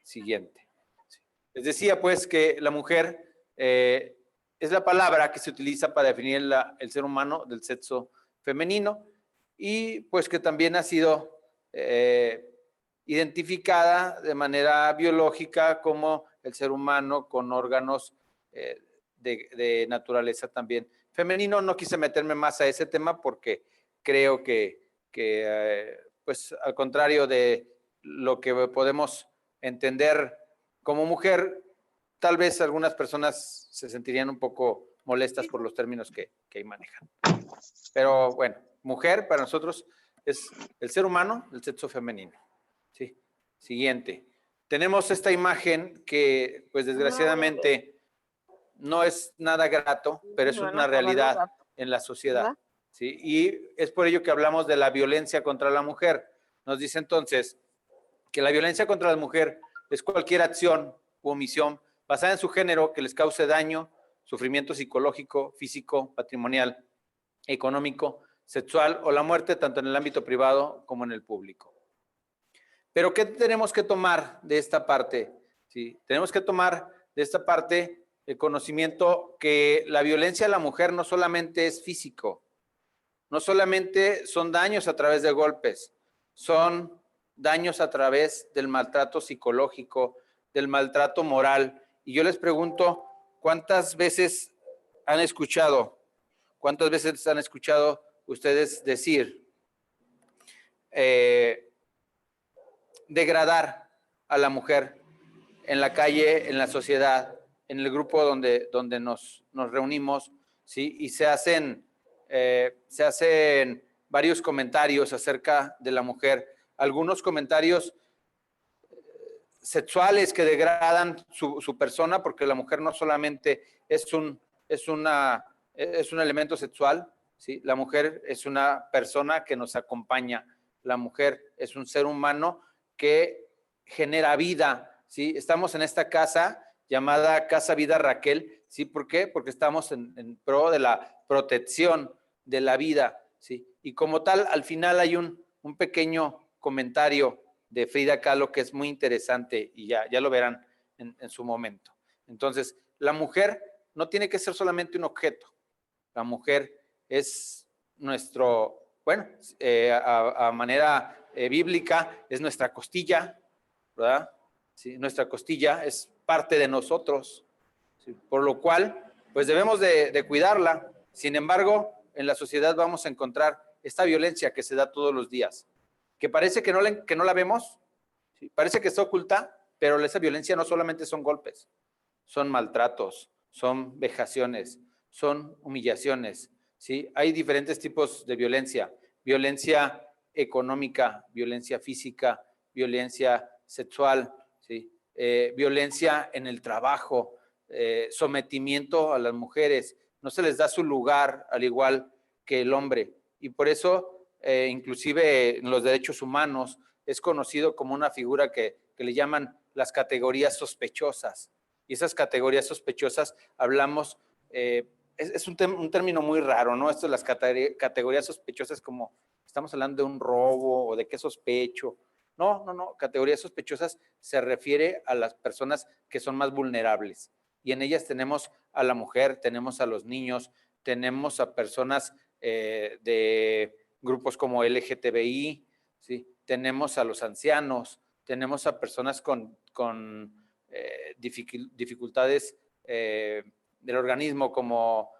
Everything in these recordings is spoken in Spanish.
Siguiente. Les decía pues que la mujer es la palabra que se utiliza para definir el ser humano del sexo femenino y pues que también ha sido identificada de manera biológica como el ser humano con órganos de naturaleza también femenino. No quise meterme más a ese tema porque creo que pues al contrario de lo que podemos entender como mujer, tal vez algunas personas se sentirían un poco molestas por los términos que ahí manejan. Pero bueno, mujer para nosotros es el ser humano del sexo femenino. Sí. Siguiente. Tenemos esta imagen que, pues desgraciadamente, no es nada grato, pero es una realidad en la sociedad. ¿Sí? Y es por ello que hablamos de la violencia contra la mujer. Nos dice entonces que la violencia contra la mujer es cualquier acción u omisión basada en su género que les cause daño, sufrimiento psicológico, físico, patrimonial, económico, sexual o la muerte tanto en el ámbito privado como en el público. Pero ¿qué tenemos que tomar de esta parte? ¿Sí? Tenemos que tomar de esta parte el conocimiento que la violencia a la mujer no solamente es físico, no solamente son daños a través de golpes, son daños a través del maltrato psicológico, del maltrato moral. Y yo les pregunto, ¿cuántas veces han escuchado ustedes decir degradar a la mujer en la calle, en la sociedad, en el grupo donde nos reunimos, ¿sí? Y se hacen varios comentarios acerca de la mujer, algunos comentarios sexuales que degradan su persona, porque la mujer no solamente es un elemento sexual, ¿sí? La mujer es una persona que nos acompaña, la mujer es un ser humano que genera vida, ¿sí? Estamos en esta casa llamada Casa Vida Raquel, ¿sí? ¿Por qué? Porque estamos en pro de la protección de la vida, ¿sí? Y como tal, al final hay un pequeño comentario de Frida Kahlo que es muy interesante y ya lo verán en su momento. Entonces, la mujer no tiene que ser solamente un objeto. La mujer es nuestro, bueno, a manera bíblica, es nuestra costilla, ¿verdad? Sí, nuestra costilla es parte de nosotros, ¿sí? Por lo cual, pues debemos de cuidarla. Sin embargo, en la sociedad vamos a encontrar esta violencia que se da todos los días, que parece que no la vemos, ¿sí? Parece que está oculta, pero esa violencia no solamente son golpes, son maltratos, son vejaciones, son humillaciones, ¿sí? Hay diferentes tipos de violencia, violencia económica, violencia física, violencia sexual, ¿sí? Violencia en el trabajo, sometimiento a las mujeres, no se les da su lugar al igual que el hombre. Y por eso, inclusive en los derechos humanos, es conocido como una figura que le llaman las categorías sospechosas. Y esas categorías sospechosas, hablamos, es un término muy raro, ¿no? Esto de las categorías sospechosas, como estamos hablando de un robo o de qué sospecho. No, categorías sospechosas se refiere a las personas que son más vulnerables. Y en ellas tenemos a la mujer, tenemos a los niños, tenemos a personas de grupos como LGTBI, ¿sí? Tenemos a los ancianos, tenemos a personas con dificultades del organismo como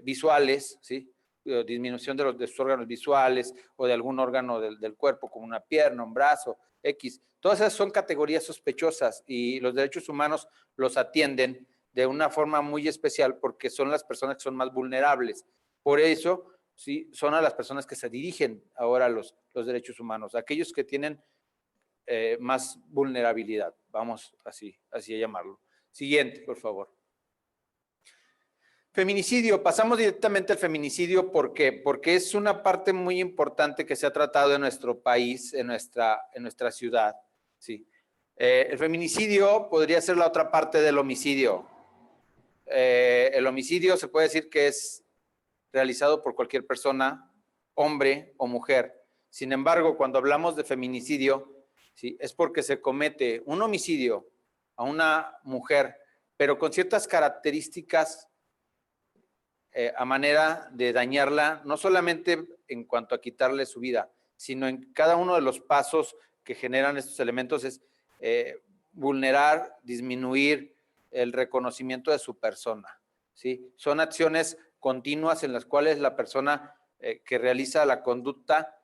visuales, ¿sí? Disminución de sus órganos visuales o de algún órgano del cuerpo, como una pierna, un brazo, X. Todas esas son categorías sospechosas y los derechos humanos los atienden de una forma muy especial porque son las personas que son más vulnerables. Por eso, sí, son a las personas que se dirigen ahora los derechos humanos, aquellos que tienen más vulnerabilidad, vamos así a llamarlo. Siguiente, por favor. Feminicidio, pasamos directamente al feminicidio porque es una parte muy importante que se ha tratado en nuestro país, en nuestra ciudad, ¿sí? El feminicidio podría ser la otra parte del homicidio. El homicidio se puede decir que es realizado por cualquier persona, hombre o mujer, Sin embargo, cuando hablamos de feminicidio, ¿sí? Es porque se comete un homicidio a una mujer, pero con ciertas características a manera de dañarla, no solamente en cuanto a quitarle su vida, sino en cada uno de los pasos que generan estos elementos es vulnerar, disminuir el reconocimiento de su persona, ¿sí? Son acciones continuas en las cuales la persona que realiza la conducta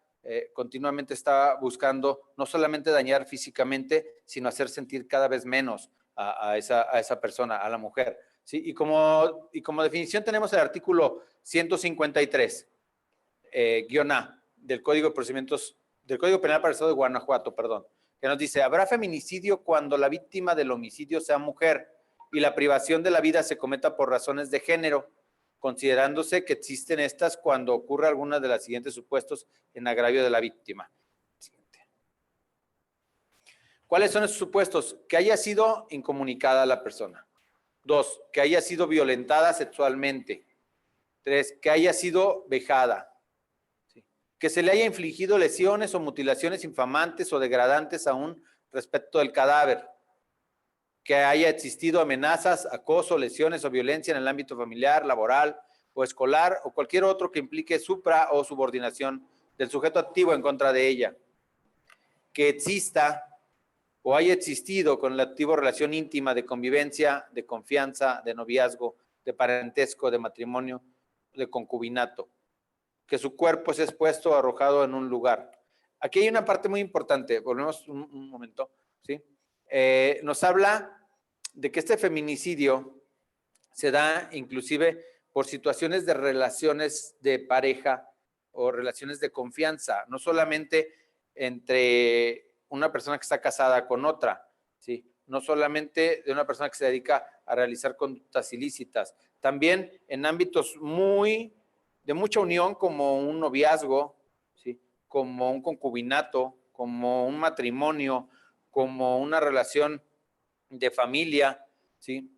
continuamente está buscando no solamente dañar físicamente, sino hacer sentir cada vez menos a esa persona, a la mujer. ¿Sí? Y como definición tenemos el artículo 153, guión A, del Código de Procedimientos, del Código Penal para el Estado de Guanajuato, perdón, que nos dice, habrá feminicidio cuando la víctima del homicidio sea mujer y la privación de la vida se cometa por razones de género, considerándose que existen estas cuando ocurre alguna de los siguientes supuestos en agravio de la víctima. ¿Cuáles son esos supuestos? Que haya sido incomunicada la persona. 2, que haya sido violentada sexualmente. 3, que haya sido vejada. ¿Sí? Que se le haya infligido lesiones o mutilaciones infamantes o degradantes aún respecto del cadáver. Que haya existido amenazas, acoso, lesiones o violencia en el ámbito familiar, laboral o escolar o cualquier otro que implique supra o subordinación del sujeto activo en contra de ella. Que exista o haya existido con el activo relación íntima de convivencia, de confianza, de noviazgo, de parentesco, de matrimonio, de concubinato, que su cuerpo es expuesto o arrojado en un lugar. Aquí hay una parte muy importante, volvemos un momento, ¿sí? Nos habla de que este feminicidio se da inclusive por situaciones de relaciones de pareja o relaciones de confianza, no solamente entre una persona que está casada con otra, ¿sí? No solamente de una persona que se dedica a realizar conductas ilícitas, también en ámbitos de mucha unión como un noviazgo, ¿sí? Como un concubinato, como un matrimonio, como una relación de familia, ¿sí?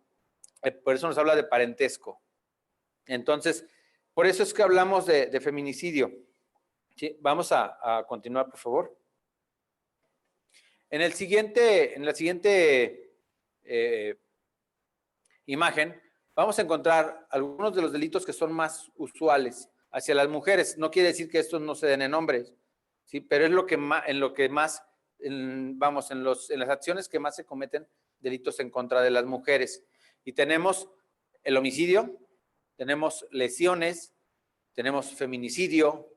Por eso nos habla de parentesco. Entonces, por eso es que hablamos de feminicidio. ¿Sí? Vamos a continuar, por favor. En la siguiente imagen, vamos a encontrar algunos de los delitos que son más usuales hacia las mujeres. No quiere decir que estos no se den en hombres, ¿sí? Pero es en las acciones que más se cometen delitos en contra de las mujeres. Y tenemos el homicidio, tenemos lesiones, tenemos feminicidio,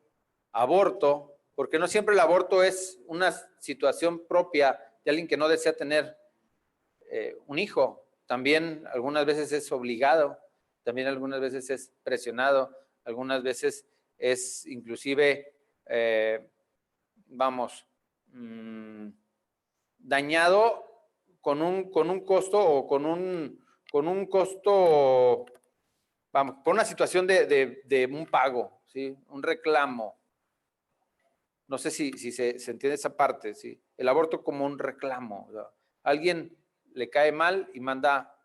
aborto, porque no siempre el aborto es una situación propia de alguien que no desea tener un hijo. También algunas veces es obligado, también algunas veces es presionado, algunas veces es inclusive, dañado con un costo o con un costo, por una situación de un pago, ¿sí? Un reclamo. No sé si se entiende esa parte, ¿sí? El aborto como un reclamo. ¿No? Alguien le cae mal y manda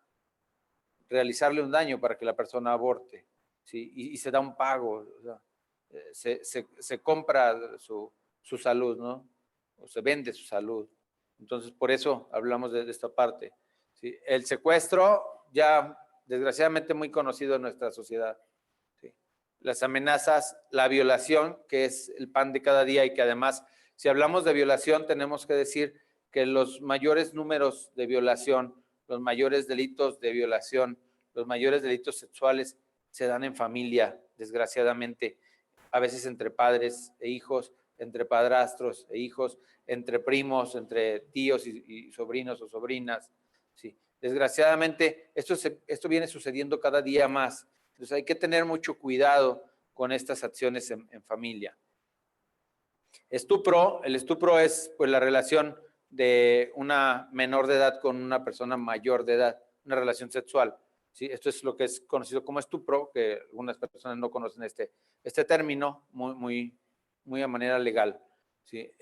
realizarle un daño para que la persona aborte, ¿sí? Y se da un pago, o sea, se compra su salud, ¿no? O se vende su salud. Entonces, por eso hablamos de esta parte, ¿sí? El secuestro, ya desgraciadamente muy conocido en nuestra sociedad. Las amenazas, la violación, que es el pan de cada día y que además, si hablamos de violación, tenemos que decir que los mayores números de violación, los mayores delitos de violación, los mayores delitos sexuales se dan en familia, desgraciadamente, a veces entre padres e hijos, entre padrastros e hijos, entre primos, entre tíos y sobrinos o sobrinas. Sí. Desgraciadamente, esto viene sucediendo cada día más. Entonces hay que tener mucho cuidado con estas acciones en familia. Estupro, el estupro es pues la relación de una menor de edad con una persona mayor de edad, una relación sexual. ¿Sí? Esto es lo que es conocido como estupro, que algunas personas no conocen este término muy a manera legal. ¿Sí?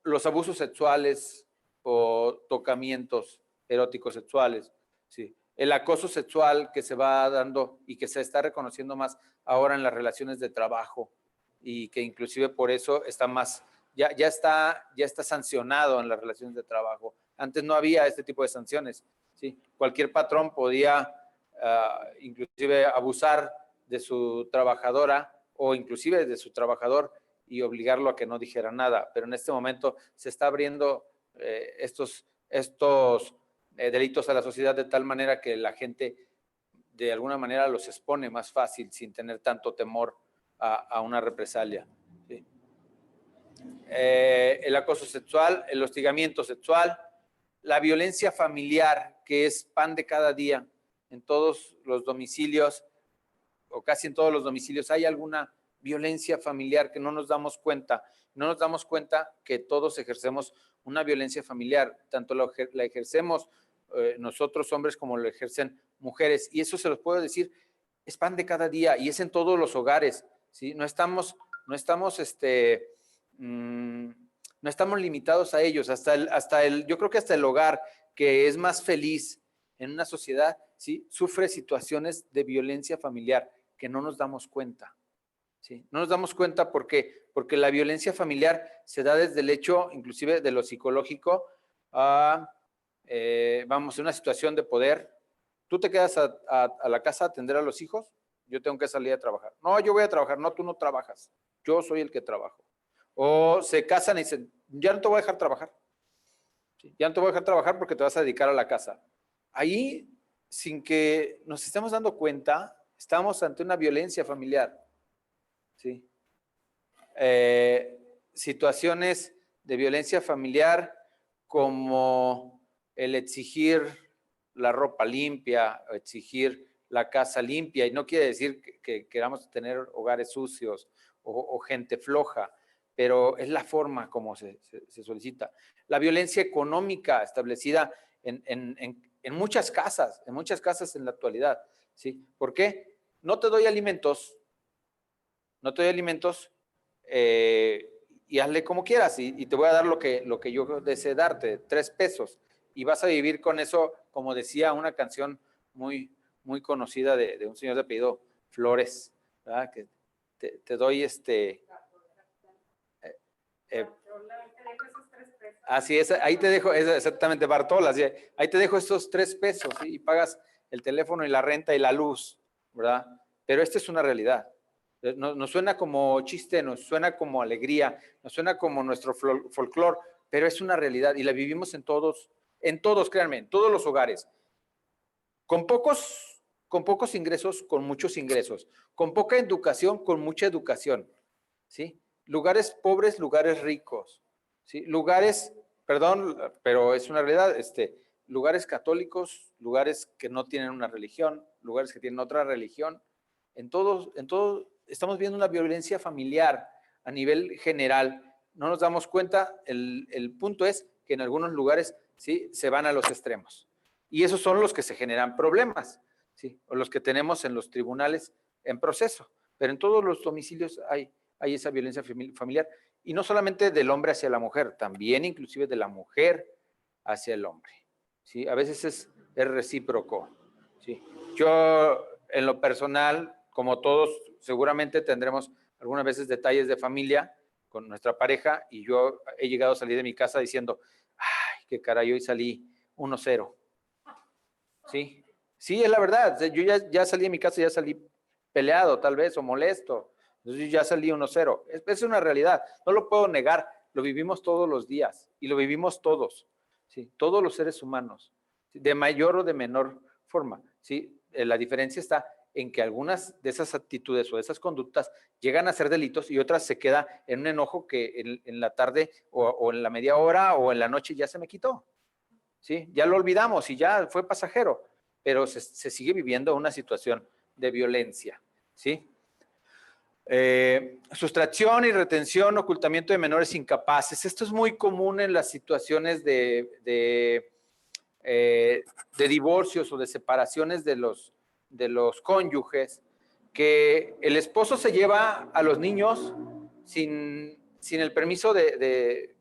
Los abusos sexuales o tocamientos eróticos sexuales, ¿sí? El acoso sexual que se va dando y que se está reconociendo más ahora en las relaciones de trabajo, y que inclusive por eso está más, ya está sancionado en las relaciones de trabajo. Antes no había este tipo de sanciones, ¿sí? Cualquier patrón podía inclusive abusar de su trabajadora o inclusive de su trabajador y obligarlo a que no dijera nada. Pero en este momento se está abriendo estos delitos a la sociedad de tal manera que la gente de alguna manera los expone más fácil sin tener tanto temor a una represalia. ¿Sí? El acoso sexual, el hostigamiento sexual, la violencia familiar, que es pan de cada día en todos los domicilios, o casi en todos los domicilios, hay alguna violencia familiar que no nos damos cuenta. No nos damos cuenta que todos ejercemos una violencia familiar, tanto la ejercemos nosotros hombres como lo ejercen mujeres, y eso se los puedo decir, es pan de cada día y es en todos los hogares, ¿sí? No estamos limitados a ellos, yo creo que hasta el hogar, que es más feliz en una sociedad, ¿sí? Sufre situaciones de violencia familiar que no nos damos cuenta. ¿Sí? No nos damos cuenta porque la violencia familiar se da desde el hecho, inclusive de lo psicológico, vamos, en una situación de poder. Tú te quedas a la casa a atender a los hijos, yo tengo que salir a trabajar. No, yo voy a trabajar. No, tú no trabajas. Yo soy el que trabajo. O se casan y dicen, ya no te voy a dejar trabajar. ¿Sí? Ya no te voy a dejar trabajar porque te vas a dedicar a la casa. Ahí, sin que nos estemos dando cuenta, estamos ante una violencia familiar. ¿Sí? Situaciones de violencia familiar como el exigir la ropa limpia, o exigir la casa limpia, y no quiere decir que queramos tener hogares sucios o gente floja, pero es la forma como se solicita. La violencia económica establecida en muchas casas en la actualidad, ¿sí? ¿Por qué? No te doy alimentos, y hazle como quieras, y te voy a dar lo que yo desee darte, 3 pesos, y vas a vivir con eso, como decía una canción muy, muy conocida de un señor de apellido Flores, ¿verdad? Que te doy así es, ahí te dejo, es exactamente, Bartola, así, ahí te dejo estos 3 pesos, ¿sí? Y pagas el teléfono y la renta y la luz, ¿verdad? Pero esta es una realidad. Nos suena como chiste, nos suena como alegría, nos suena como nuestro folclore, pero es una realidad y la vivimos en todos, créanme, en todos los hogares. Con pocos ingresos, con muchos ingresos. Con poca educación, con mucha educación. ¿Sí? Lugares pobres, lugares ricos. ¿Sí? Lugares, perdón, pero es una realidad, lugares católicos, lugares que no tienen una religión, lugares que tienen otra religión. En todos estamos viendo una violencia familiar a nivel general. No nos damos cuenta, el punto es que en algunos lugares, ¿sí?, se van a los extremos. Y esos son los que se generan problemas, ¿sí?, o los que tenemos en los tribunales en proceso. Pero en todos los domicilios hay esa violencia familiar. Y no solamente del hombre hacia la mujer, también inclusive de la mujer hacia el hombre, ¿sí? A veces es recíproco, ¿sí? Yo, en lo personal, como todos, seguramente tendremos algunas veces detalles de familia con nuestra pareja, y yo he llegado a salir de mi casa diciendo, ay, qué caray, hoy salí 1-0. ¿Sí? Sí, es la verdad. Yo ya salí de mi casa, ya salí peleado tal vez o molesto. Entonces ya salí 1-0. Es una realidad, no lo puedo negar, lo vivimos todos los días y lo vivimos todos, ¿sí? Todos los seres humanos, ¿sí?, de mayor o de menor forma, ¿sí? La diferencia está en que algunas de esas actitudes o de esas conductas llegan a ser delitos y otras se queda en un enojo que en la tarde o en la media hora o en la noche ya se me quitó, ¿sí? Ya lo olvidamos y ya fue pasajero, pero se sigue viviendo una situación de violencia, ¿sí? Sustracción y retención, ocultamiento de menores incapaces. Esto es muy común en las situaciones de divorcios o de separaciones de los cónyuges, que el esposo se lleva a los niños sin el permiso de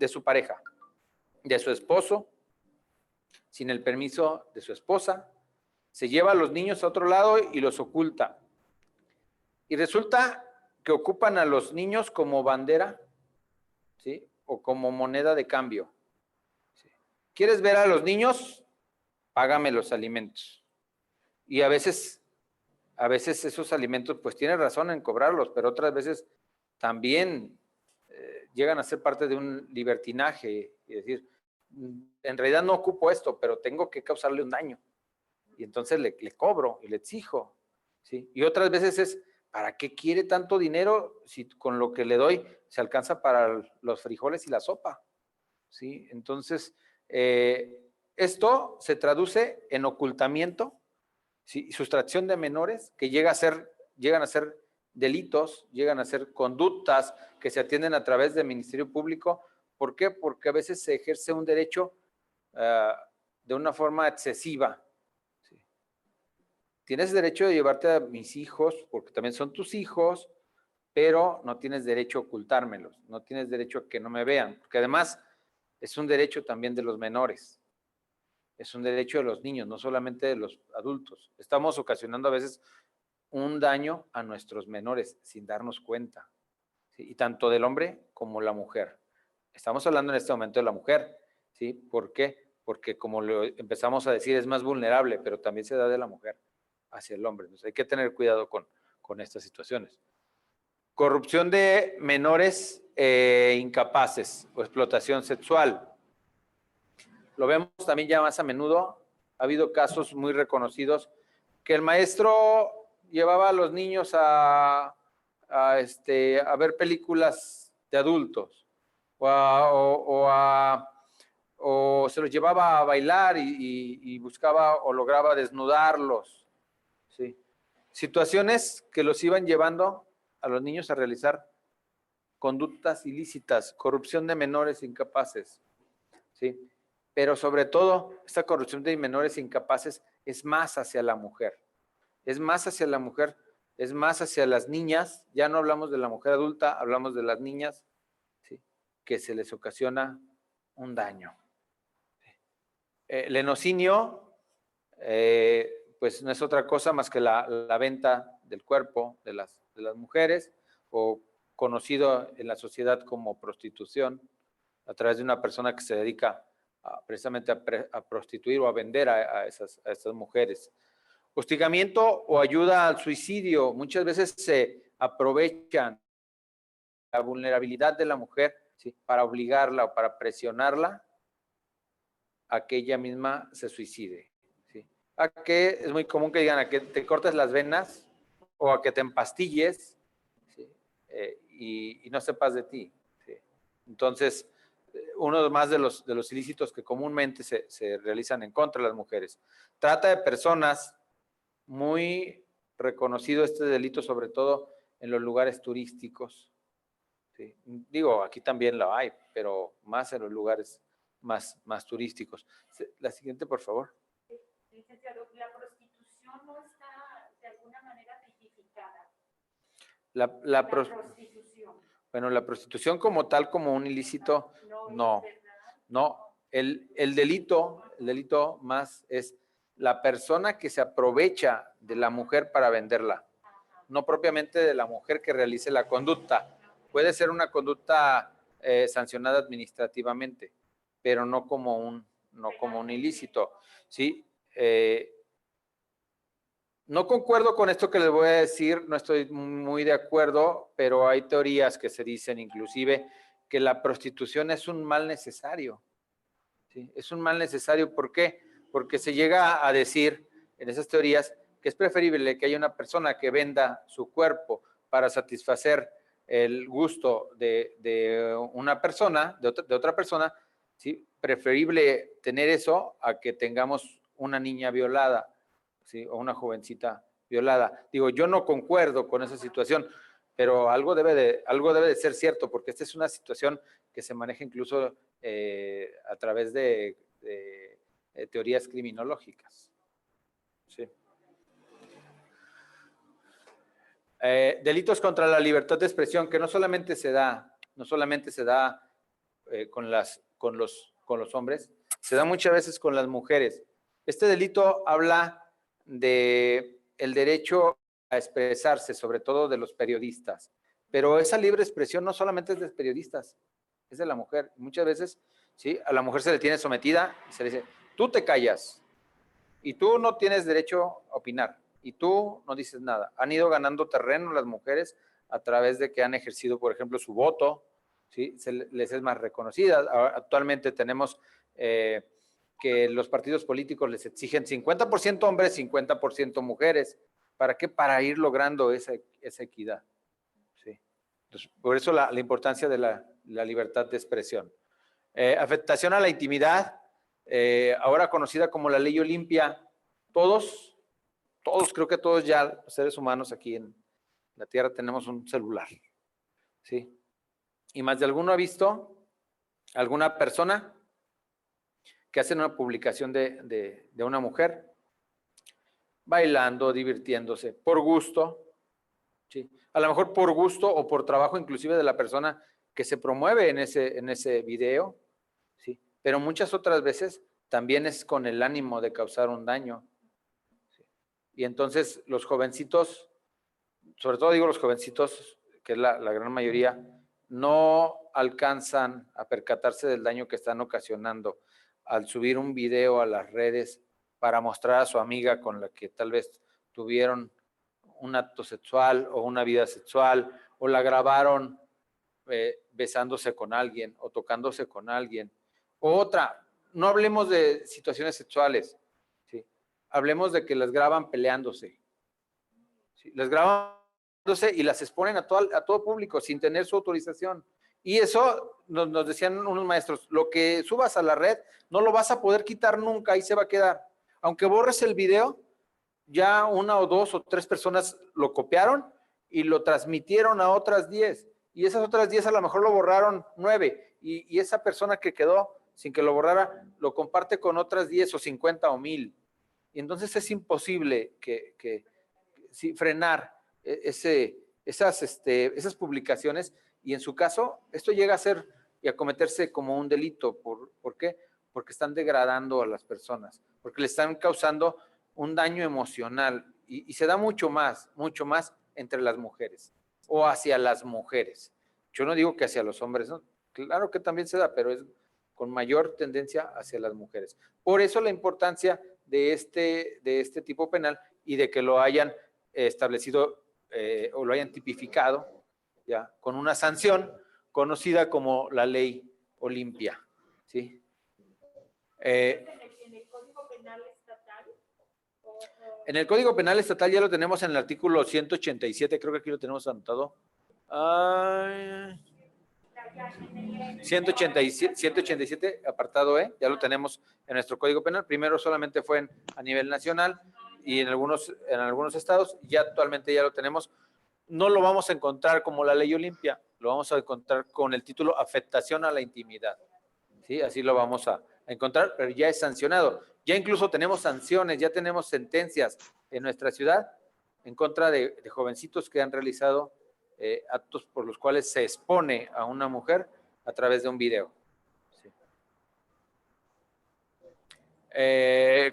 su pareja, de su esposo, sin el permiso de su esposa, se lleva a los niños a otro lado y los oculta. Y resulta que ocupan a los niños como bandera, ¿sí? O como moneda de cambio. ¿Sí? ¿Quieres ver a los niños? Págame los alimentos. Y a veces esos alimentos, pues tienes razón en cobrarlos, pero otras veces también llegan a ser parte de un libertinaje y decir, en realidad no ocupo esto, pero tengo que causarle un daño. Y entonces le cobro y le exijo. ¿Sí? Y otras veces es, ¿para qué quiere tanto dinero si con lo que le doy se alcanza para los frijoles y la sopa? ¿Sí? Entonces, esto se traduce en ocultamiento, ¿sí? Sustracción de menores, que llegan a ser delitos, llegan a ser conductas que se atienden a través del Ministerio Público. ¿Por qué? Porque a veces se ejerce un derecho de una forma excesiva. ¿Sí? Tienes derecho de llevarte a mis hijos, porque también son tus hijos, pero no tienes derecho a ocultármelos, no tienes derecho a que no me vean, porque además es un derecho también de los menores, es un derecho de los niños, no solamente de los adultos. Estamos ocasionando a veces un daño a nuestros menores sin darnos cuenta, ¿sí? Y tanto del hombre como la mujer. Estamos hablando en este momento de la mujer, ¿sí? ¿Por qué? Porque como lo empezamos a decir, es más vulnerable, pero también se da de la mujer hacia el hombre. Entonces hay que tener cuidado con estas situaciones. Corrupción de menores incapaces o explotación sexual. Lo vemos también ya más a menudo. Ha habido casos muy reconocidos que el maestro llevaba a los niños a ver películas de adultos o se los llevaba a bailar y buscaba o lograba desnudarlos. ¿Sí? Situaciones que los iban llevando a los niños a realizar conductas ilícitas, corrupción de menores incapaces. ¿Sí? Pero sobre todo, esta corrupción de menores incapaces es más hacia la mujer. Es más hacia la mujer, es más hacia las niñas. Ya no hablamos de la mujer adulta, hablamos de las niñas, ¿sí? Que se les ocasiona un daño. El enocinio, pues no es otra cosa más que la venta del cuerpo de las mujeres, o conocido en la sociedad como prostitución, a través de una persona que se dedica precisamente a prostituir o a vender a estas mujeres. Hostigamiento o ayuda al suicidio. Muchas veces se aprovechan la vulnerabilidad de la mujer, ¿sí? Para obligarla o para presionarla a que ella misma se suicide. ¿Sí? A que es muy común que digan a que te cortes las venas o a que te empastilles, ¿sí? Y no sepas de ti. ¿Sí? Entonces, uno más de los ilícitos que comúnmente se realizan en contra de las mujeres. Trata de personas, muy reconocido este delito, sobre todo en los lugares turísticos. ¿Sí? Digo, aquí también lo hay, pero más en los lugares más turísticos. La siguiente, por favor. Licenciado, ¿la prostitución no está de alguna manera tipificada? La prostitución. Bueno, la prostitución como tal, como un ilícito, no. No, el delito más es la persona que se aprovecha de la mujer para venderla, no propiamente de la mujer que realice la conducta. Puede ser una conducta sancionada administrativamente, pero no como un ilícito. ¿Sí? No concuerdo con esto que les voy a decir, no estoy muy de acuerdo, pero hay teorías que se dicen inclusive que la prostitución es un mal necesario. ¿Sí? Es un mal necesario, ¿por qué? Porque se llega a decir en esas teorías que es preferible que haya una persona que venda su cuerpo para satisfacer el gusto de una persona, de otra persona, ¿sí? Preferible tener eso a que tengamos una niña violada, ¿sí? O una jovencita violada. Digo, yo no concuerdo con esa situación, pero algo debe de ser cierto, porque esta es una situación que se maneja incluso a través de teorías criminológicas. Sí. Delitos contra la libertad de expresión, que no solamente se da con los hombres, se da muchas veces con las mujeres. Este delito habla de el derecho a expresarse, sobre todo de los periodistas, Pero esa libre expresión no solamente es de periodistas, es de la mujer. Muchas veces, ¿sí? A la mujer se le tiene sometida y se le dice, tú te callas y tú no tienes derecho a opinar y tú no dices nada. Han ido ganando terreno las mujeres a través de que han ejercido, por ejemplo, su voto, ¿sí? Les es más reconocida. Actualmente tenemos que los partidos políticos les exigen 50% hombres, 50% mujeres. ¿Para qué? Para ir logrando esa equidad. ¿Sí? Entonces, por eso la importancia de la libertad de expresión. Afectación a la intimidad, ahora conocida como la ley Olimpia. Todos, creo que todos ya, los seres humanos aquí en la Tierra tenemos un celular. ¿Sí? Y más de alguno ha visto alguna persona que hace una publicación de una mujer bailando, divirtiéndose, por gusto, ¿sí? A lo mejor por gusto o por trabajo inclusive de la persona que se promueve en ese video, ¿sí? Pero muchas otras veces también es con el ánimo de causar un daño, ¿sí? Y entonces los jovencitos, sobre todo digo los jovencitos, que es la gran mayoría, no alcanzan a percatarse del daño que están ocasionando al subir un video a las redes para mostrar a su amiga con la que tal vez tuvieron un acto sexual o una vida sexual, o la grabaron besándose con alguien o tocándose con alguien. O otra, no hablemos de situaciones sexuales, ¿sí? Hablemos de que las graban peleándose, ¿sí? Las graban y las exponen a todo público sin tener su autorización. Y eso nos decían unos maestros, lo que subas a la red no lo vas a poder quitar nunca, ahí se va a quedar. Aunque borres el video, ya una o dos o tres personas lo copiaron y lo transmitieron a otras 10. Y esas otras 10 a lo mejor lo borraron 9. Y esa persona que quedó sin que lo borrara, lo comparte con otras 10 o 50 o 1000. Y entonces es imposible sí, frenar esas publicaciones. Y en su caso, esto llega a ser y a cometerse como un delito. ¿Por qué? Porque están degradando a las personas, porque le están causando un daño emocional y se da mucho más entre las mujeres o hacia las mujeres. Yo no digo que hacia los hombres, ¿no? Claro que también se da, pero es con mayor tendencia hacia las mujeres. Por eso la importancia de este tipo penal y de que lo hayan establecido o lo hayan tipificado ya con una sanción conocida como la ley Olimpia, ¿sí? ¿En el Código Penal estatal? En el Código Penal estatal ya lo tenemos en el artículo 187, creo que aquí lo tenemos anotado. 187, apartado E, ya lo tenemos en nuestro Código Penal. Primero solamente fue a nivel nacional y en algunos estados, ya actualmente ya lo tenemos. No lo vamos a encontrar como la ley Olimpia, lo vamos a encontrar con el título afectación a la intimidad. ¿Sí? Así lo vamos a encontrar, pero ya es sancionado. Ya incluso tenemos sanciones, ya tenemos sentencias en nuestra ciudad en contra de jovencitos que han realizado actos por los cuales se expone a una mujer a través de un video. Sí.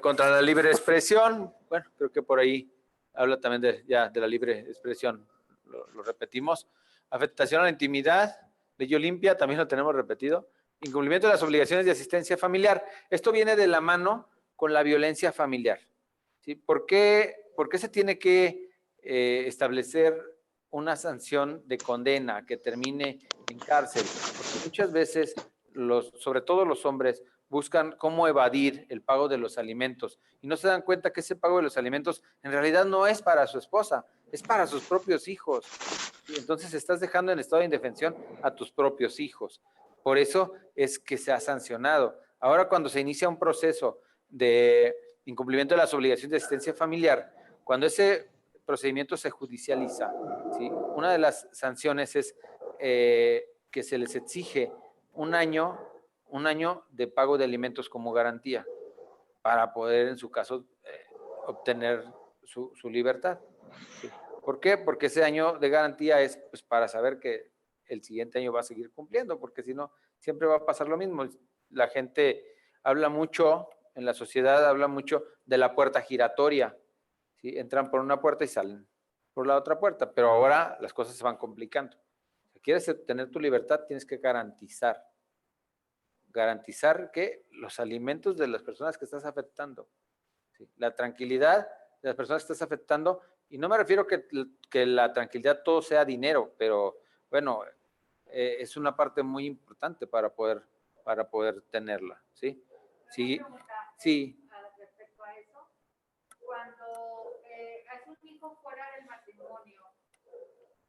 Contra la libre expresión, bueno, creo que por ahí habla también de la libre expresión, lo repetimos. Afectación a la intimidad, ley Olimpia, también lo tenemos repetido. Incumplimiento de las obligaciones de asistencia familiar. Esto viene de la mano con la violencia familiar, ¿sí? ¿Por qué se tiene que establecer una sanción de condena que termine en cárcel? Porque muchas veces, sobre todo los hombres, buscan cómo evadir el pago de los alimentos y no se dan cuenta que ese pago de los alimentos en realidad no es para su esposa, es para sus propios hijos. Y entonces estás dejando en estado de indefensión a tus propios hijos. Por eso es que se ha sancionado. Ahora, cuando se inicia un proceso de incumplimiento de las obligaciones de asistencia familiar, cuando ese procedimiento se judicializa, ¿sí? Una de las sanciones es que se les exige un año de pago de alimentos como garantía para poder, en su caso, obtener su libertad. ¿Sí? ¿Por qué? Porque ese año de garantía es pues, para saber que el siguiente año va a seguir cumpliendo, porque si no, siempre va a pasar lo mismo. La gente habla mucho, en la sociedad habla mucho de la puerta giratoria, ¿sí? Entran por una puerta y salen por la otra puerta, pero ahora las cosas se van complicando. quieres tener tu libertad, tienes que garantizar que los alimentos de las personas que estás afectando, ¿sí? La tranquilidad de las personas que estás afectando, y no me refiero que la tranquilidad todo sea dinero, pero bueno, es una parte muy importante para poder tenerla, ¿sí? Sí, sí. Respecto a eso, cuando es un hijo fuera del matrimonio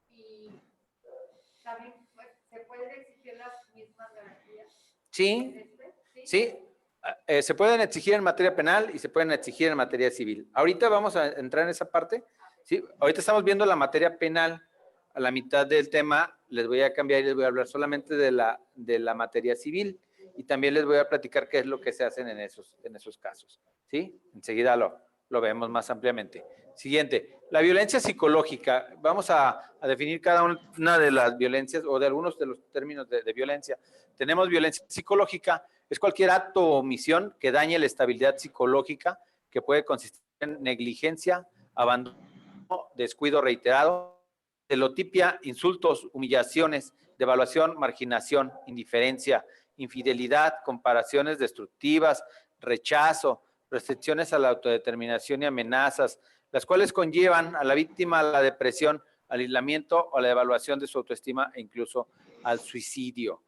y también pues, se pueden exigir las mismas garantías. Sí, sí. Se pueden exigir en materia penal y se pueden exigir en materia civil. Ahorita vamos a entrar en esa parte. Sí, ahorita estamos viendo la materia penal. A la mitad del tema les voy a cambiar y les voy a hablar solamente de la materia civil y también les voy a platicar qué es lo que se hacen en esos casos. ¿Sí? Enseguida lo vemos más ampliamente. Siguiente, la violencia psicológica. Vamos a definir cada una de las violencias o de algunos de los términos de violencia. Tenemos violencia psicológica, es cualquier acto o omisión que dañe la estabilidad psicológica, que puede consistir en negligencia, abandono, descuido reiterado, celotipia, insultos, humillaciones, devaluación, marginación, indiferencia, infidelidad, comparaciones destructivas, rechazo, restricciones a la autodeterminación y amenazas, las cuales conllevan a la víctima a la depresión, al aislamiento o a la devaluación de su autoestima e incluso al suicidio.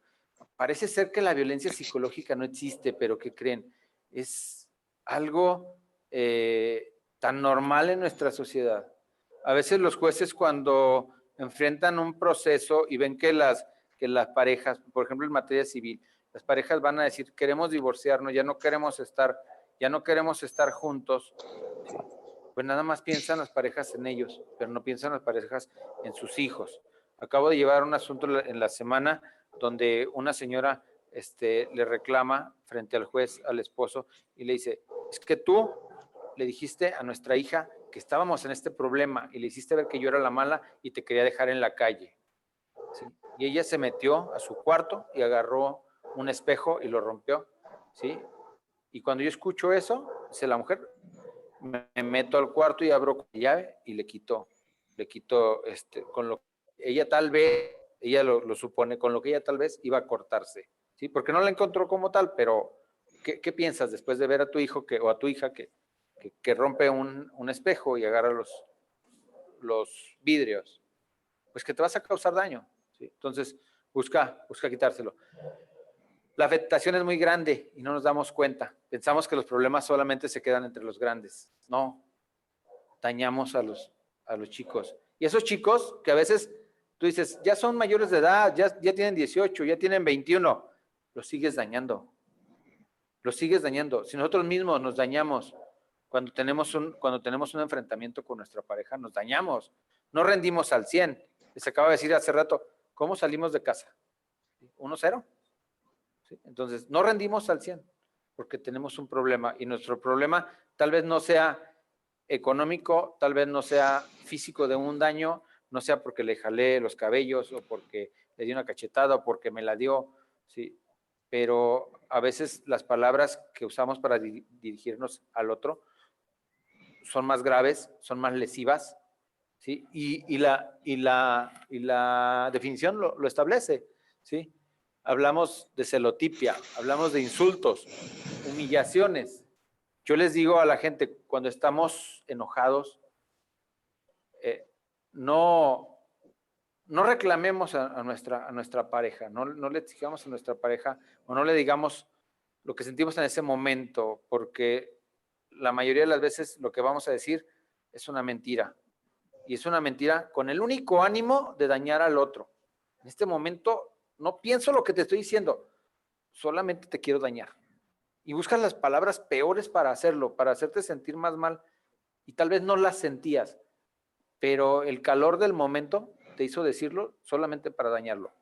Parece ser que la violencia psicológica no existe, pero ¿qué creen? Es algo tan normal en nuestra sociedad. A veces los jueces cuando enfrentan un proceso y ven que las parejas, por ejemplo en materia civil, las parejas van a decir, queremos divorciarnos, ya no queremos estar juntos, pues nada más piensan las parejas en ellos, pero no piensan las parejas en sus hijos. Acabo de llevar un asunto en la semana donde una señora le reclama frente al juez, al esposo, y le dice, es que tú le dijiste a nuestra hija que estábamos en este problema y le hiciste ver que yo era la mala y te quería dejar en la calle. ¿Sí? Y ella se metió a su cuarto y agarró un espejo y lo rompió. ¿Sí? Y cuando yo escucho eso, dice la mujer, me meto al cuarto y abro con la llave y le quito con lo que ella lo supone, con lo que ella tal vez iba a cortarse, ¿sí? Porque no la encontró como tal, pero ¿qué piensas después de ver a tu hijo o a tu hija que rompe un espejo y agarra los vidrios? Pues que te vas a causar daño, ¿sí? Entonces, busca quitárselo. La afectación es muy grande y no nos damos cuenta. Pensamos que los problemas solamente se quedan entre los grandes. No, dañamos a los chicos. Y esos chicos que a veces tú dices, ya son mayores de edad, ya tienen 18, ya tienen 21, los sigues dañando. Los sigues dañando. Si nosotros mismos nos dañamos cuando tenemos un enfrentamiento con nuestra pareja, nos dañamos. No rendimos al 100. Les acabo de decir hace rato, ¿cómo salimos de casa? 1-0. ¿Sí? Entonces, no rendimos al 100 porque tenemos un problema y nuestro problema tal vez no sea económico, tal vez no sea físico de un daño, no sea porque le jalé los cabellos o porque le di una cachetada o porque me la dio, ¿sí? Pero a veces las palabras que usamos para dirigirnos al otro son más graves, son más lesivas, ¿sí? Y la definición lo establece, ¿sí? Hablamos de celotipia, hablamos de insultos, humillaciones. Yo les digo a la gente, cuando estamos enojados, no reclamemos a nuestra pareja, no le exijamos a nuestra pareja o no le digamos lo que sentimos en ese momento, porque la mayoría de las veces lo que vamos a decir es una mentira. Y es una mentira con el único ánimo de dañar al otro. En este momento no pienso lo que te estoy diciendo, solamente te quiero dañar. Y buscas las palabras peores para hacerlo, para hacerte sentir más mal. Y tal vez no las sentías, pero el calor del momento te hizo decirlo solamente para dañarlo.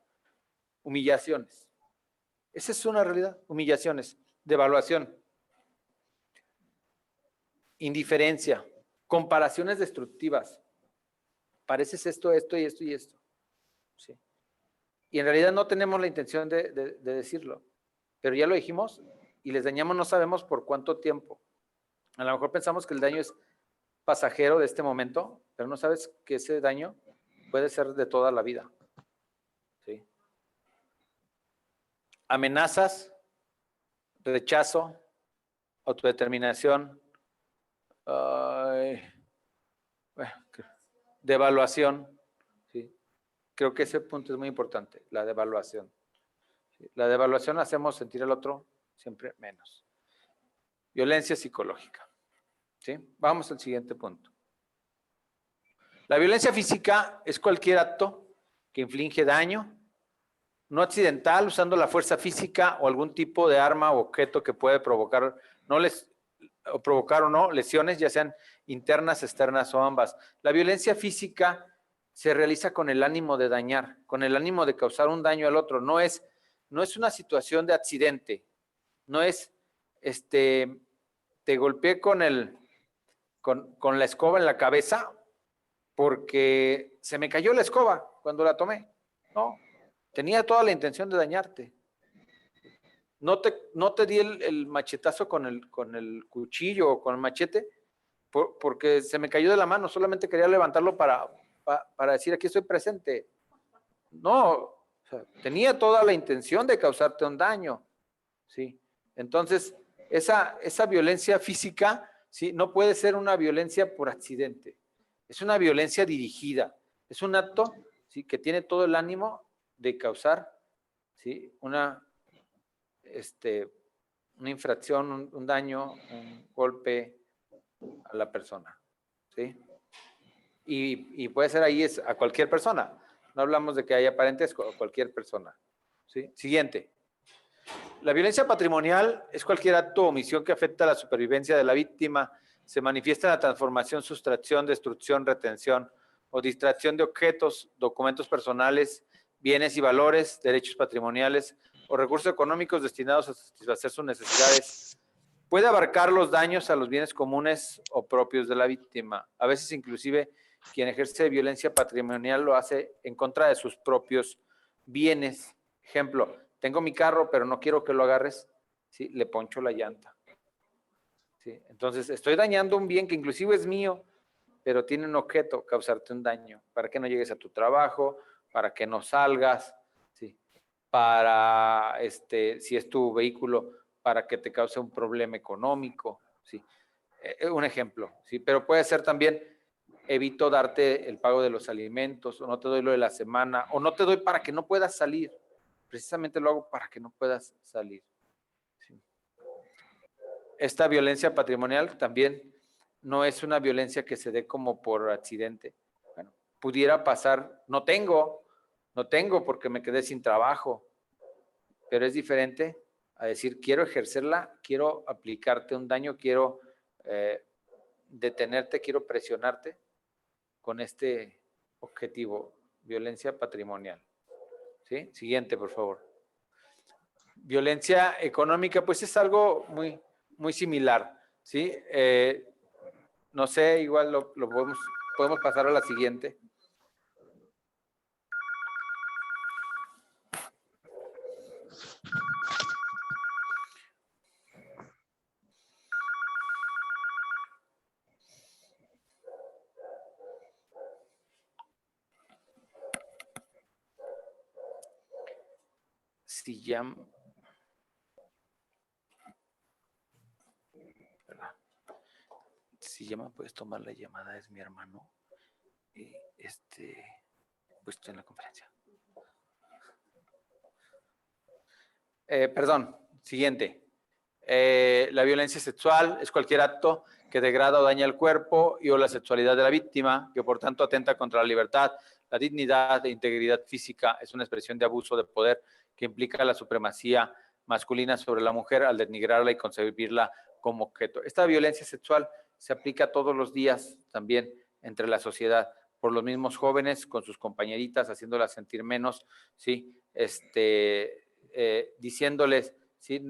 Humillaciones. Esa es una realidad. Humillaciones. Devaluación. Indiferencia. Comparaciones destructivas. Pareces esto y esto y esto. Sí. Y en realidad no tenemos la intención de decirlo, pero ya lo dijimos y les dañamos, no sabemos por cuánto tiempo. A lo mejor pensamos que el daño es pasajero de este momento, pero no sabes que ese daño puede ser de toda la vida. amenazas, rechazo, autodeterminación, devaluación. ¿Sí? Creo que ese punto es muy importante, la devaluación. ¿Sí? La devaluación hacemos sentir al otro siempre menos. Violencia psicológica. ¿Sí? Vamos al siguiente punto. La violencia física es cualquier acto que inflige daño, no accidental, usando la fuerza física o algún tipo de arma o objeto que puede provocar o no lesiones, ya sean internas, externas o ambas. La violencia física se realiza con el ánimo de dañar, con el ánimo de causar un daño al otro. No es una situación de accidente, no es, te golpeé con la escoba en la cabeza porque se me cayó la escoba cuando la tomé. No, tenía toda la intención de dañarte. No te di el machetazo con el cuchillo o con el machete porque se me cayó de la mano, solamente quería levantarlo para decir aquí estoy presente. No, o sea, tenía toda la intención de causarte un daño. ¿Sí? Entonces, esa violencia física, ¿sí? No puede ser una violencia por accidente. Es una violencia dirigida. Es un acto, ¿sí? Que tiene todo el ánimo de causar, ¿sí? Una infracción, un daño, un golpe a la persona. ¿Sí? Y puede ser ahí a cualquier persona. No hablamos de que haya parentesco, a cualquier persona. ¿Sí? Siguiente. La violencia patrimonial es cualquier acto o omisión que afecta a la supervivencia de la víctima. Se manifiesta en la transformación, sustracción, destrucción, retención o distracción de objetos, documentos personales, bienes y valores, derechos patrimoniales o recursos económicos destinados a satisfacer sus necesidades. Puede abarcar los daños a los bienes comunes o propios de la víctima. A veces inclusive quien ejerce violencia patrimonial lo hace en contra de sus propios bienes. Ejemplo, tengo mi carro, pero no quiero que lo agarres, ¿sí? Le poncho la llanta. ¿Sí? Entonces, estoy dañando un bien que inclusive es mío, pero tiene un objeto, causarte un daño, para que no llegues a tu trabajo, para que no salgas, ¿sí? Para, si es tu vehículo, para que te cause un problema económico, ¿sí? Un ejemplo, ¿sí? Pero puede ser también, evito darte el pago de los alimentos, o no te doy lo de la semana, o no te doy para que no puedas salir. Precisamente lo hago para que no puedas salir. ¿Sí? Esta violencia patrimonial también no es una violencia que se dé como por accidente. Bueno, pudiera pasar, no tengo porque me quedé sin trabajo, pero es diferente a decir, quiero ejercerla, quiero aplicarte un daño, quiero detenerte, quiero presionarte con este objetivo, violencia patrimonial. ¿Sí? Siguiente, por favor. Violencia económica, pues es algo muy, muy similar, ¿sí? No sé, igual lo podemos pasar a la siguiente. Si llama... Si llama, puedes tomar la llamada, es mi hermano. Pues estoy en la conferencia. Perdón, siguiente. La violencia sexual es cualquier acto que degrada o daña el cuerpo y o la sexualidad de la víctima, que por tanto atenta contra la libertad, la dignidad e integridad física. Es una expresión de abuso de poder que implica la supremacía masculina sobre la mujer al denigrarla y concebirla como objeto. Esta violencia sexual se aplica todos los días también entre la sociedad, por los mismos jóvenes con sus compañeritas, haciéndolas sentir menos, ¿sí? Diciéndoles, ¿sí?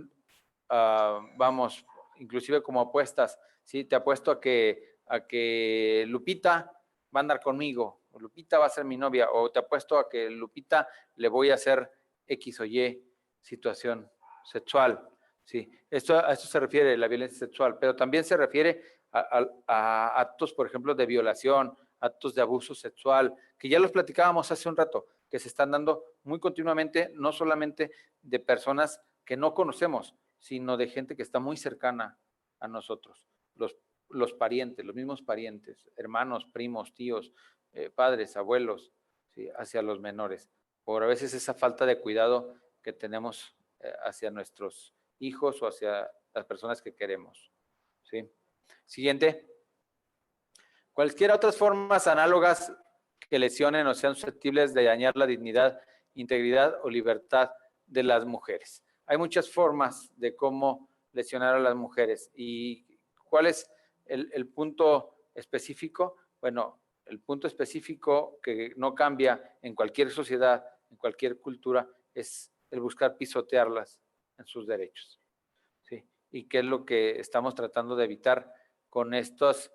Vamos, inclusive como apuestas, ¿sí? Te apuesto a que Lupita va a andar conmigo, o Lupita va a ser mi novia, o te apuesto a que Lupita le voy a hacer X o Y situación sexual, ¿sí? A esto se refiere la violencia sexual, pero también se refiere a actos, por ejemplo, de violación, actos de abuso sexual, que ya los platicábamos hace un rato, que se están dando muy continuamente, no solamente de personas que no conocemos, sino de gente que está muy cercana a nosotros, los parientes, los mismos parientes, hermanos, primos, tíos, padres, abuelos, ¿sí? Hacia los menores, por a veces esa falta de cuidado que tenemos hacia nuestros hijos o hacia las personas que queremos, ¿sí? Siguiente. Cualquier otras formas análogas que lesionen o sean susceptibles de dañar la dignidad, integridad o libertad de las mujeres. Hay muchas formas de cómo lesionar a las mujeres. ¿Y cuál es el punto específico? Bueno, el punto específico que no cambia en cualquier sociedad, en cualquier cultura, es el buscar pisotearlas en sus derechos, ¿sí? Y qué es lo que estamos tratando de evitar con estas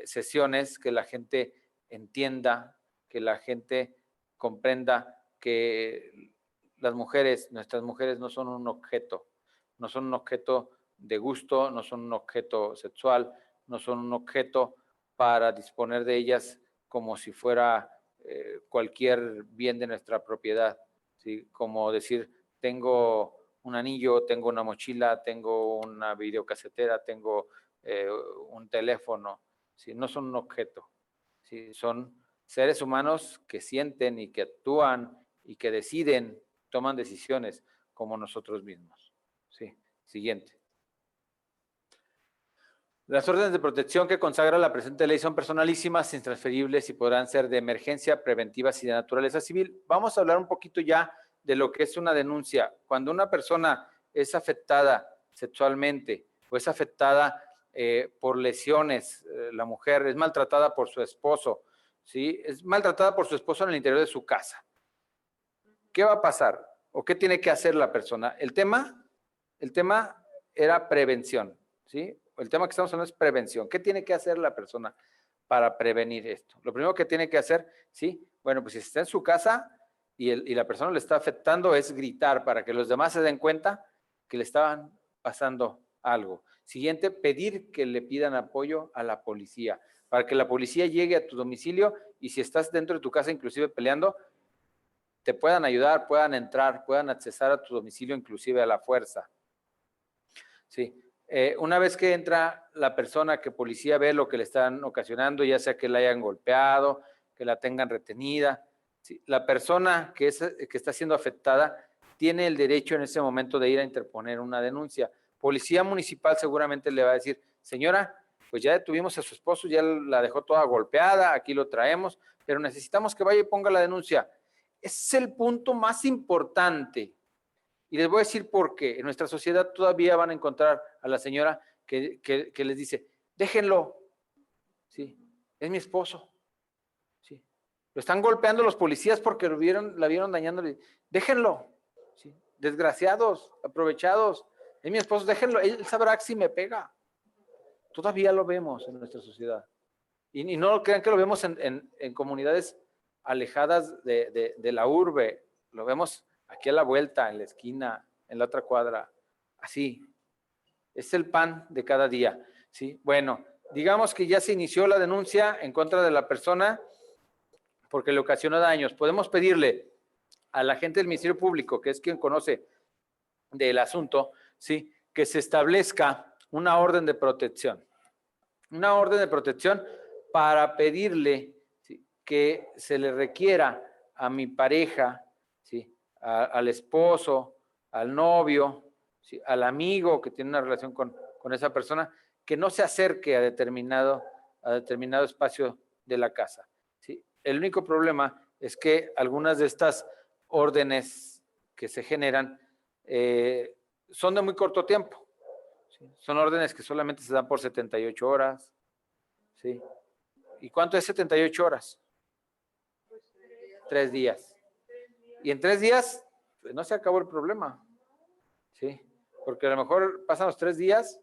sesiones, que la gente entienda, que la gente comprenda que las mujeres, nuestras mujeres no son un objeto, no son un objeto de gusto, no son un objeto sexual, no son un objeto para disponer de ellas como si fuera cualquier bien de nuestra propiedad, ¿sí? Como decir, tengo un anillo, tengo una mochila, tengo una videocasetera, tengo un teléfono, ¿sí? No son un objeto, ¿sí? Son seres humanos que sienten y que actúan y que deciden, toman decisiones como nosotros mismos, ¿sí? Siguiente. Las órdenes de protección que consagra la presente ley son personalísimas, intransferibles y podrán ser de emergencia, preventivas y de naturaleza civil. Vamos a hablar un poquito ya de lo que es una denuncia. Cuando una persona es afectada sexualmente o es afectada por lesiones, la mujer es maltratada por su esposo, ¿sí? Es maltratada por su esposo en el interior de su casa. ¿Qué va a pasar? ¿O qué tiene que hacer la persona? El tema era prevención, ¿sí? El tema que estamos hablando es prevención. ¿Qué tiene que hacer la persona para prevenir esto? Lo primero que tiene que hacer, ¿sí? Bueno, pues si está en su casa y la persona le está afectando, es gritar para que los demás se den cuenta que le estaban pasando algo. Siguiente, pedir que le pidan apoyo a la policía, para que la policía llegue a tu domicilio y si estás dentro de tu casa inclusive peleando, te puedan ayudar, puedan entrar, puedan accesar a tu domicilio inclusive a la fuerza. Sí. Una vez que entra la persona, que policía ve lo que le están ocasionando, ya sea que la hayan golpeado, que la tengan retenida, ¿sí? La persona que está siendo afectada tiene el derecho en ese momento de ir a interponer una denuncia. Policía municipal seguramente le va a decir, señora, pues ya detuvimos a su esposo, ya la dejó toda golpeada, aquí lo traemos, pero necesitamos que vaya y ponga la denuncia. Ese es el punto más importante. Y les voy a decir por qué. En nuestra sociedad todavía van a encontrar a la señora que les dice, déjenlo, ¿sí? Es mi esposo, ¿sí? Lo están golpeando los policías porque la vieron dañándole. Déjenlo, ¿sí? Desgraciados, aprovechados. Es mi esposo, déjenlo, él sabrá si me pega. Todavía lo vemos en nuestra sociedad. Y no crean que lo vemos en comunidades alejadas de la urbe. Lo vemos aquí a la vuelta, en la esquina, en la otra cuadra, así. Es el pan de cada día, ¿sí? Bueno, digamos que ya se inició la denuncia en contra de la persona porque le ocasionó daños. Podemos pedirle a la gente del Ministerio Público, que es quien conoce del asunto, ¿sí? Que se establezca una orden de protección. Una orden de protección para pedirle, ¿sí?, que se le requiera a mi pareja, ¿sí?, al esposo, al novio, ¿sí?, al amigo que tiene una relación con esa persona, que no se acerque a determinado espacio de la casa, ¿sí? El único problema es que algunas de estas órdenes que se generan son de muy corto tiempo, ¿sí? Son órdenes que solamente se dan por 78 horas, ¿sí? ¿Y cuánto es 78 horas? 3 días. Y en 3 días, pues no se acabó el problema, ¿sí? Porque a lo mejor pasan los 3 días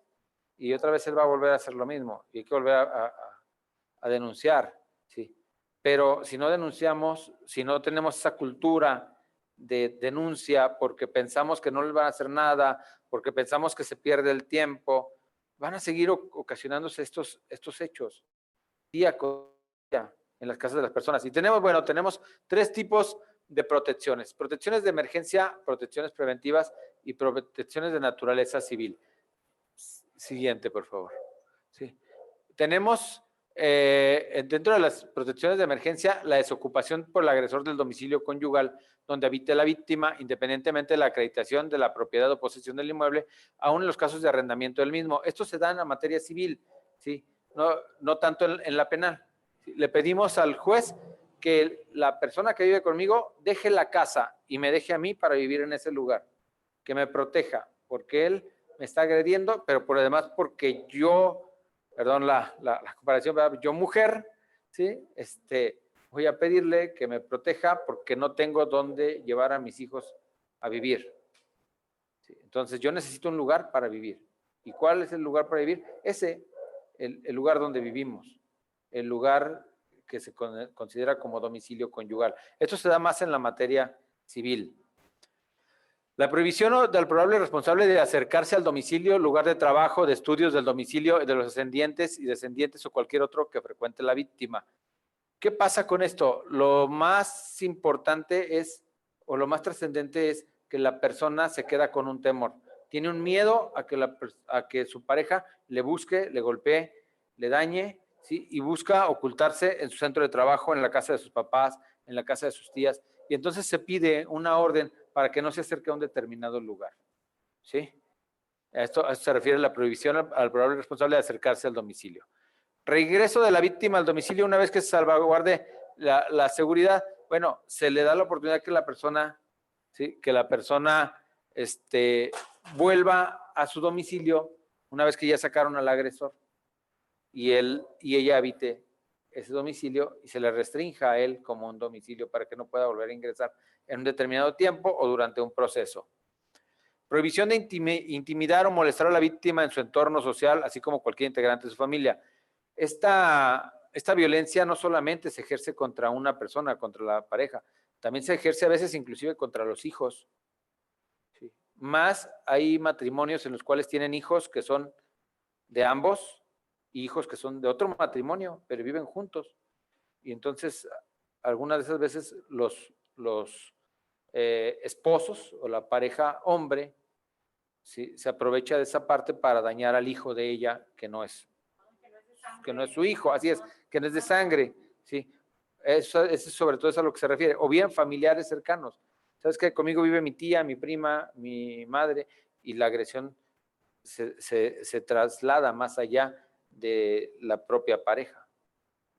y otra vez él va a volver a hacer lo mismo y hay que volver a denunciar, ¿sí? Pero si no denunciamos, si no tenemos esa cultura de denuncia porque pensamos que no les van a hacer nada, porque pensamos que se pierde el tiempo, van a seguir ocasionándose estos hechos día con día en las casas de las personas. Y tenemos 3 tipos de protecciones. Protecciones de emergencia, protecciones preventivas y protecciones de naturaleza civil. Siguiente, por favor. Sí. Tenemos dentro de las protecciones de emergencia la desocupación por el agresor del domicilio conyugal donde habite la víctima, independientemente de la acreditación de la propiedad o posesión del inmueble, aún en los casos de arrendamiento del mismo. Esto se da en la materia civil, ¿sí? No tanto en la penal. ¿Sí? Le pedimos al juez que la persona que vive conmigo deje la casa y me deje a mí para vivir en ese lugar, que me proteja, porque él me está agrediendo, pero por además porque yo, perdón la comparación, yo mujer, ¿sí? Voy a pedirle que me proteja porque no tengo dónde llevar a mis hijos a vivir. ¿Sí? Entonces yo necesito un lugar para vivir. ¿Y cuál es el lugar para vivir? El lugar donde vivimos, el lugar que se considera como domicilio conyugal. Esto se da más en la materia civil. La prohibición del probable responsable de acercarse al domicilio, lugar de trabajo, de estudios del domicilio de los ascendientes y descendientes o cualquier otro que frecuente la víctima. ¿Qué pasa con esto? Lo más importante es, o lo más trascendente es que la persona se queda con un temor. Tiene un miedo a que su pareja le busque, le golpee, le dañe, ¿sí? Y busca ocultarse en su centro de trabajo, en la casa de sus papás, en la casa de sus tías. Y entonces se pide una orden para que no se acerque a un determinado lugar. ¿Sí? A esto se refiere la prohibición al probable responsable de acercarse al domicilio. Regreso de la víctima al domicilio una vez que se salvaguarde la seguridad. Bueno, se le da la oportunidad que la persona, ¿sí? Que la persona vuelva a su domicilio una vez que ya sacaron al agresor y él y ella habite ese domicilio y se le restrinja a él como un domicilio para que no pueda volver a ingresar en un determinado tiempo o durante un proceso. Prohibición de intimidar o molestar a la víctima en su entorno social, así como cualquier integrante de su familia. Esta violencia no solamente se ejerce contra una persona, contra la pareja, también se ejerce a veces inclusive contra los hijos. ¿Sí? Más hay matrimonios en los cuales tienen hijos que son de ambos, y hijos que son de otro matrimonio, pero viven juntos. Y entonces, algunas de esas veces los esposos o la pareja hombre, ¿sí? Se aprovecha de esa parte para dañar al hijo de ella, que no es su hijo, así es, que no es de sangre, ¿sí? Eso sobre todo es a lo que se refiere, o bien familiares cercanos. ¿Sabes qué? Conmigo vive mi tía, mi prima, mi madre, y la agresión se traslada más allá de la propia pareja.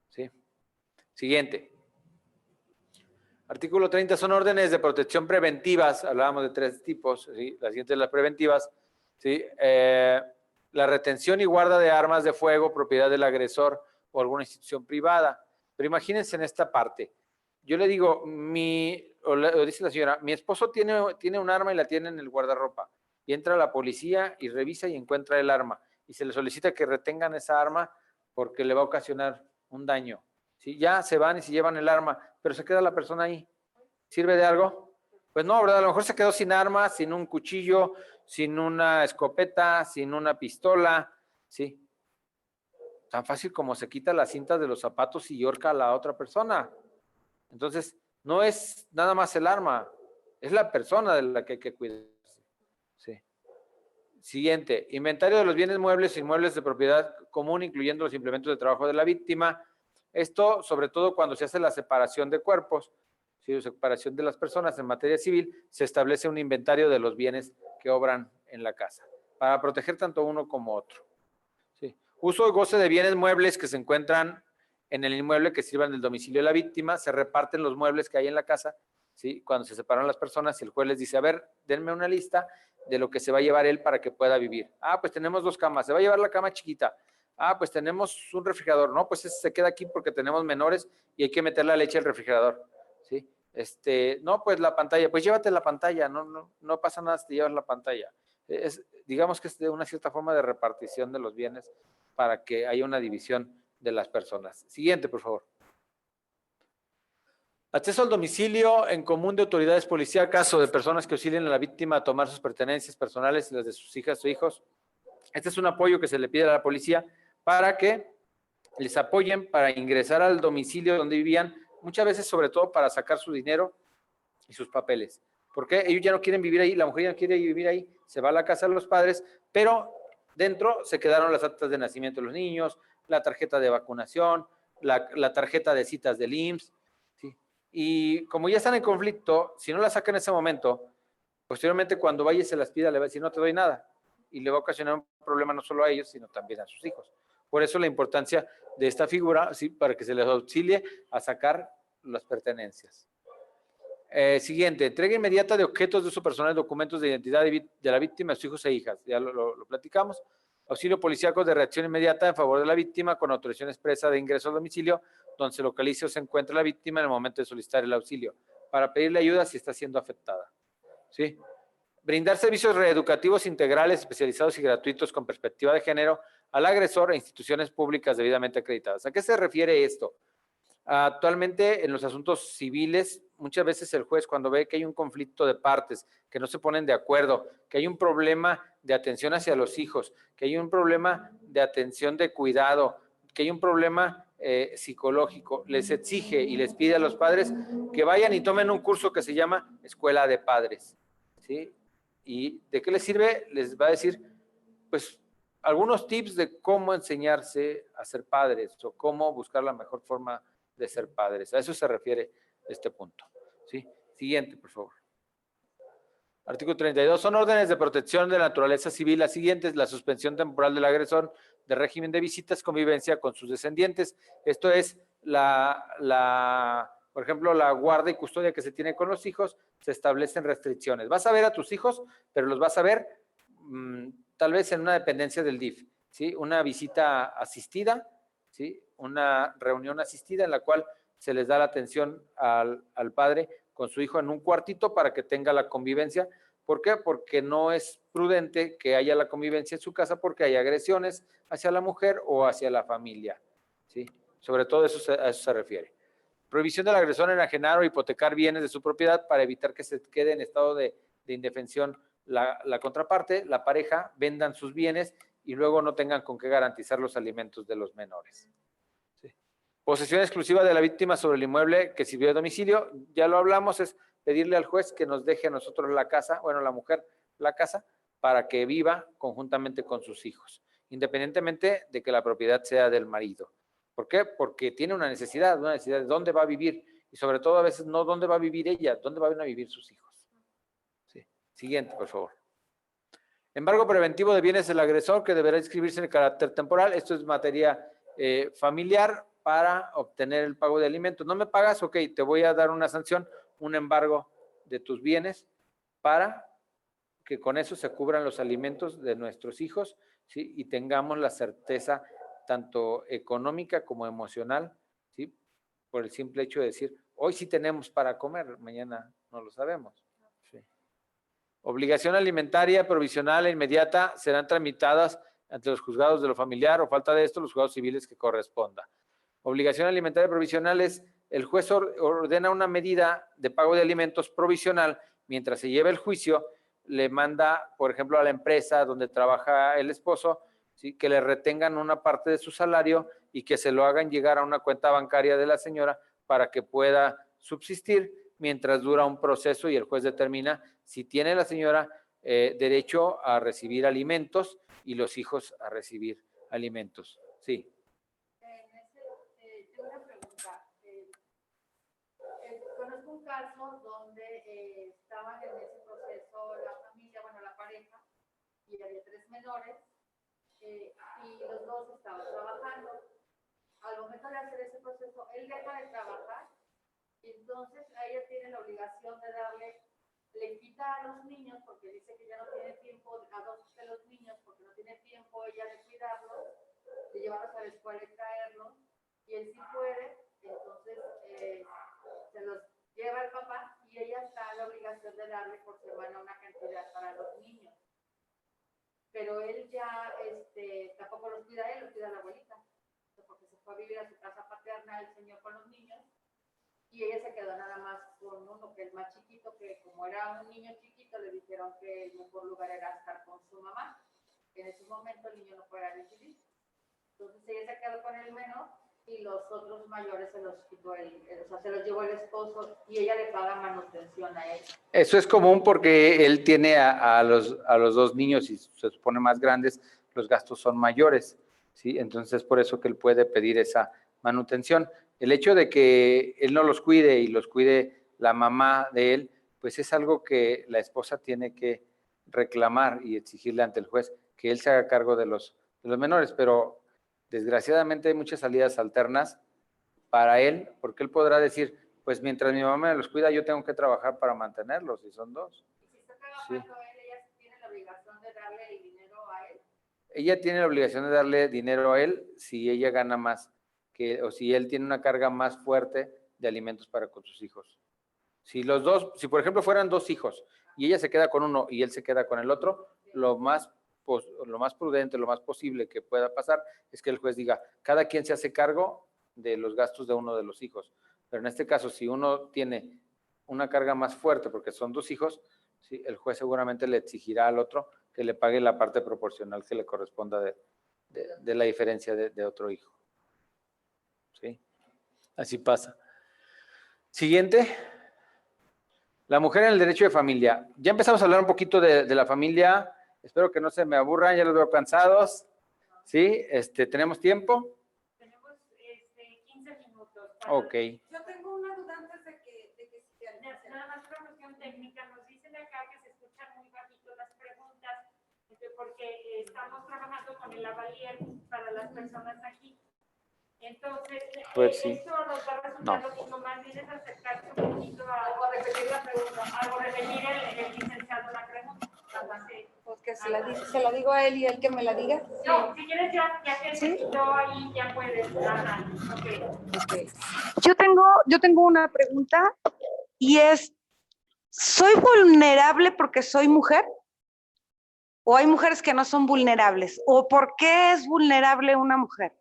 ¿Sí? Siguiente. Artículo 30 son órdenes de protección preventivas. Hablábamos de 3 tipos. ¿Sí? La siguiente es las preventivas. ¿Sí? La retención y guarda de armas de fuego, propiedad del agresor o alguna institución privada. Pero imagínense en esta parte. Yo le digo, o dice la señora, mi esposo tiene un arma y la tiene en el guardarropa. Y entra la policía y revisa y encuentra el arma. Y se le solicita que retengan esa arma porque le va a ocasionar un daño. ¿Sí? Ya se van y se llevan el arma, pero se queda la persona ahí. ¿Sirve de algo? Pues no, ¿verdad? A lo mejor se quedó sin arma, sin un cuchillo, sin una escopeta, sin una pistola, ¿sí? Tan fácil como se quita las cintas de los zapatos y ahorca a la otra persona. Entonces, no es nada más el arma, es la persona de la que hay que cuidarse. Sí. Siguiente, inventario de los bienes muebles e inmuebles de propiedad común, incluyendo los implementos de trabajo de la víctima. Esto, sobre todo cuando se hace la separación de cuerpos, ¿sí? La separación de las personas en materia civil, se establece un inventario de los bienes que obran en la casa, para proteger tanto uno como otro. ¿Sí? Uso y goce de bienes muebles que se encuentran en el inmueble que sirvan del domicilio de la víctima, se reparten los muebles que hay en la casa, ¿sí? Cuando se separan las personas y el juez les dice, a ver, denme una lista de lo que se va a llevar él para que pueda vivir. Ah, pues tenemos 2 camas, se va a llevar la cama chiquita. Ah, pues tenemos un refrigerador. No, pues ese se queda aquí porque tenemos menores y hay que meter la leche al refrigerador. ¿Sí? No, pues la pantalla, pues llévate la pantalla, no pasa nada si te llevas la pantalla. Digamos que es de una cierta forma de repartición de los bienes para que haya una división de las personas. Siguiente, por favor. Acceso al domicilio en común de autoridades policíacas o de personas que auxilien a la víctima a tomar sus pertenencias personales y las de sus hijas o hijos. Este es un apoyo que se le pide a la policía para que les apoyen para ingresar al domicilio donde vivían, muchas veces sobre todo para sacar su dinero y sus papeles. Porque ellos ya no quieren vivir ahí, la mujer ya no quiere vivir ahí, se va a la casa de los padres, pero dentro se quedaron las actas de nacimiento de los niños, la tarjeta de vacunación, la tarjeta de citas del IMSS, ¿sí? Y como ya están en conflicto, si no la sacan en ese momento, posteriormente cuando vaya y se las pida, le va a decir no te doy nada, y le va a ocasionar un problema no solo a ellos, sino también a sus hijos. Por eso la importancia de esta figura, ¿sí? Para que se les auxilie a sacar las pertenencias. Siguiente, entrega inmediata de objetos de uso personal, documentos de identidad de la víctima, sus hijos e hijas. Ya lo platicamos. Auxilio policíaco de reacción inmediata en favor de la víctima con autorización expresa de ingreso al domicilio donde se localice o se encuentre la víctima en el momento de solicitar el auxilio, para pedirle ayuda si está siendo afectada. ¿Sí? Brindar servicios reeducativos integrales, especializados y gratuitos con perspectiva de género al agresor a instituciones públicas debidamente acreditadas. ¿A qué se refiere esto? Actualmente en los asuntos civiles, muchas veces el juez cuando ve que hay un conflicto de partes, que no se ponen de acuerdo, que hay un problema de atención hacia los hijos, que hay un problema de atención de cuidado, que hay un problema psicológico, les exige y les pide a los padres que vayan y tomen un curso que se llama Escuela de Padres, ¿sí? ¿Y de qué les sirve? Les va a decir, pues, algunos tips de cómo enseñarse a ser padres o cómo buscar la mejor forma de ser padres. A eso se refiere este punto. ¿Sí? Siguiente, por favor. Artículo 32. Son órdenes de protección de naturaleza civil las siguientes: la suspensión temporal del agresor de régimen de visitas, convivencia con sus descendientes. Esto es por ejemplo, la guarda y custodia que se tiene con los hijos, se establecen restricciones. Vas a ver a tus hijos, pero los vas a ver tal vez en una dependencia del DIF, ¿sí? Una visita asistida, ¿sí? Una reunión asistida en la cual se les da la atención al padre con su hijo en un cuartito para que tenga la convivencia. ¿Por qué? Porque no es prudente que haya la convivencia en su casa porque hay agresiones hacia la mujer o hacia la familia, ¿sí? Sobre todo a eso se refiere. Prohibición del agresor en enajenar o hipotecar bienes de su propiedad para evitar que se quede en estado de indefensión la contraparte, la pareja, vendan sus bienes y luego no tengan con qué garantizar los alimentos de los menores. Sí. Posesión exclusiva de la víctima sobre el inmueble que sirvió de domicilio, ya lo hablamos, es pedirle al juez que nos deje a nosotros la casa, bueno, la mujer la casa, para que viva conjuntamente con sus hijos, independientemente de que la propiedad sea del marido. ¿Por qué? Porque tiene una necesidad de dónde va a vivir y sobre todo a veces no dónde va a vivir ella, dónde van a vivir sus hijos. Sí. Siguiente, por favor. Embargo preventivo de bienes del agresor que deberá inscribirse en el carácter temporal. Esto es materia familiar para obtener el pago de alimentos. ¿No me pagas? Ok, te voy a dar una sanción, un embargo de tus bienes para que con eso se cubran los alimentos de nuestros hijos, ¿sí? Y tengamos la certeza tanto económica como emocional, ¿sí? Por el simple hecho de decir, hoy sí tenemos para comer, mañana no lo sabemos. Sí. Obligación alimentaria provisional e inmediata serán tramitadas ante los juzgados de lo familiar o falta de esto los juzgados civiles que corresponda. Obligación alimentaria provisional es el juez ordena una medida de pago de alimentos provisional mientras se lleva el juicio, le manda, por ejemplo, a la empresa donde trabaja el esposo, ¿sí? Que le retengan una parte de su salario y que se lo hagan llegar a una cuenta bancaria de la señora para que pueda subsistir mientras dura un proceso y el juez determina si tiene la señora derecho a recibir alimentos y los hijos a recibir alimentos. Sí. Tengo una pregunta. Conozco un caso donde estaban en ese proceso la familia, bueno, la pareja, y había 3 menores, y los dos estaban trabajando. Al momento de hacer ese proceso, él deja de trabajar, y entonces ella tiene la obligación de le quita a los niños, porque dice que ya no tiene tiempo, a 2 de los niños, porque no tiene tiempo ella de cuidarlos, de llevarlos a la escuela y traerlos, y él sí puede, entonces se los lleva el papá y ella está en la obligación de darle por semana una cantidad para los niños. Pero él ya tampoco los cuida él, los cuida la abuelita, porque se fue a vivir a su casa paterna el señor con los niños y ella se quedó nada más con uno que es más chiquito, que como era un niño chiquito le dijeron que el mejor lugar era estar con su mamá, que en ese momento el niño no podía decidir. Entonces ella se quedó con el menor y los otros mayores se los quitó o sea, se los llevó el esposo y ella le paga manutención a él. Eso es común porque él tiene a los dos niños y se supone más grandes, los gastos son mayores, ¿sí? Entonces es por eso que él puede pedir esa manutención. El hecho de que él no los cuide y los cuide la mamá de él, pues es algo que la esposa tiene que reclamar y exigirle ante el juez que él se haga cargo de los menores, pero desgraciadamente hay muchas salidas alternas para él, porque él podrá decir, pues mientras mi mamá me los cuida, yo tengo que trabajar para mantenerlos, y son dos. Y si está trabajando él, ella tiene la obligación de darle el dinero a él. Ella tiene la obligación de darle dinero a él si ella gana más, o si él tiene una carga más fuerte de alimentos para con sus hijos. Si los dos, si por ejemplo fueran dos hijos y ella se queda con uno y él se queda con el otro, lo más prudente, lo más posible que pueda pasar es que el juez diga, cada quien se hace cargo de los gastos de uno de los hijos. Pero en este caso, si uno tiene una carga más fuerte porque son dos hijos, ¿sí? El juez seguramente le exigirá al otro que le pague la parte proporcional que le corresponda de la diferencia de otro hijo. ¿Sí? Así pasa. Siguiente. La mujer en el derecho de familia. Ya empezamos a hablar un poquito de la familia. Espero que no se me aburran, ya los veo cansados. ¿Sí? ¿Tenemos tiempo? Tenemos 15 minutos. Ok. Yo tengo una duda antes de que Nada más una cuestión técnica. Nos dicen acá que se escuchan muy bajito las preguntas, porque estamos trabajando con el avalier para las personas aquí. Entonces, Pues sí. esto nos va a resultar lo mismo, más bien es acercarse un poquito a repetir la pregunta, a repetir el licenciado la pregunta. Porque se la digo a él y él que me la diga. No, si quieres ya que ¿Sí? yo ahí ya puedes. Ajá, okay. Okay. Yo tengo una pregunta y es, ¿soy vulnerable porque soy mujer? ¿O hay mujeres que no son vulnerables? ¿O por qué es vulnerable una mujer?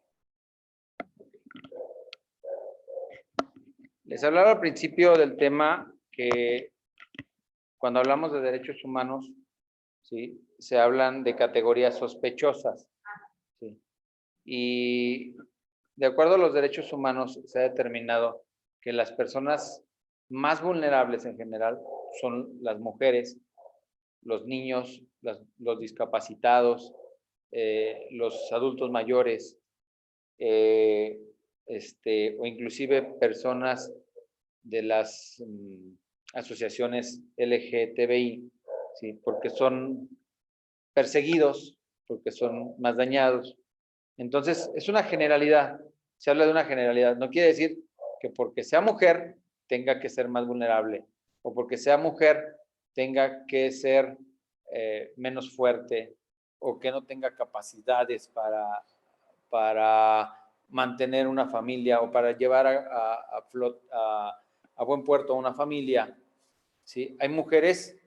Les hablaba al principio del tema que cuando hablamos de derechos humanos, ¿sí? Se hablan de categorías sospechosas. ¿Sí? Y de acuerdo a los derechos humanos se ha determinado que las personas más vulnerables en general son las mujeres, los niños, los discapacitados, los adultos mayores, o inclusive personas de las asociaciones LGTBI, ¿sí? Porque son perseguidos, porque son más dañados. Entonces, es una generalidad, se habla de una generalidad. No quiere decir que porque sea mujer tenga que ser más vulnerable, o porque sea mujer tenga que ser menos fuerte, o que no tenga capacidades para mantener una familia o para llevar a buen puerto una familia. ¿Sí? Hay mujeres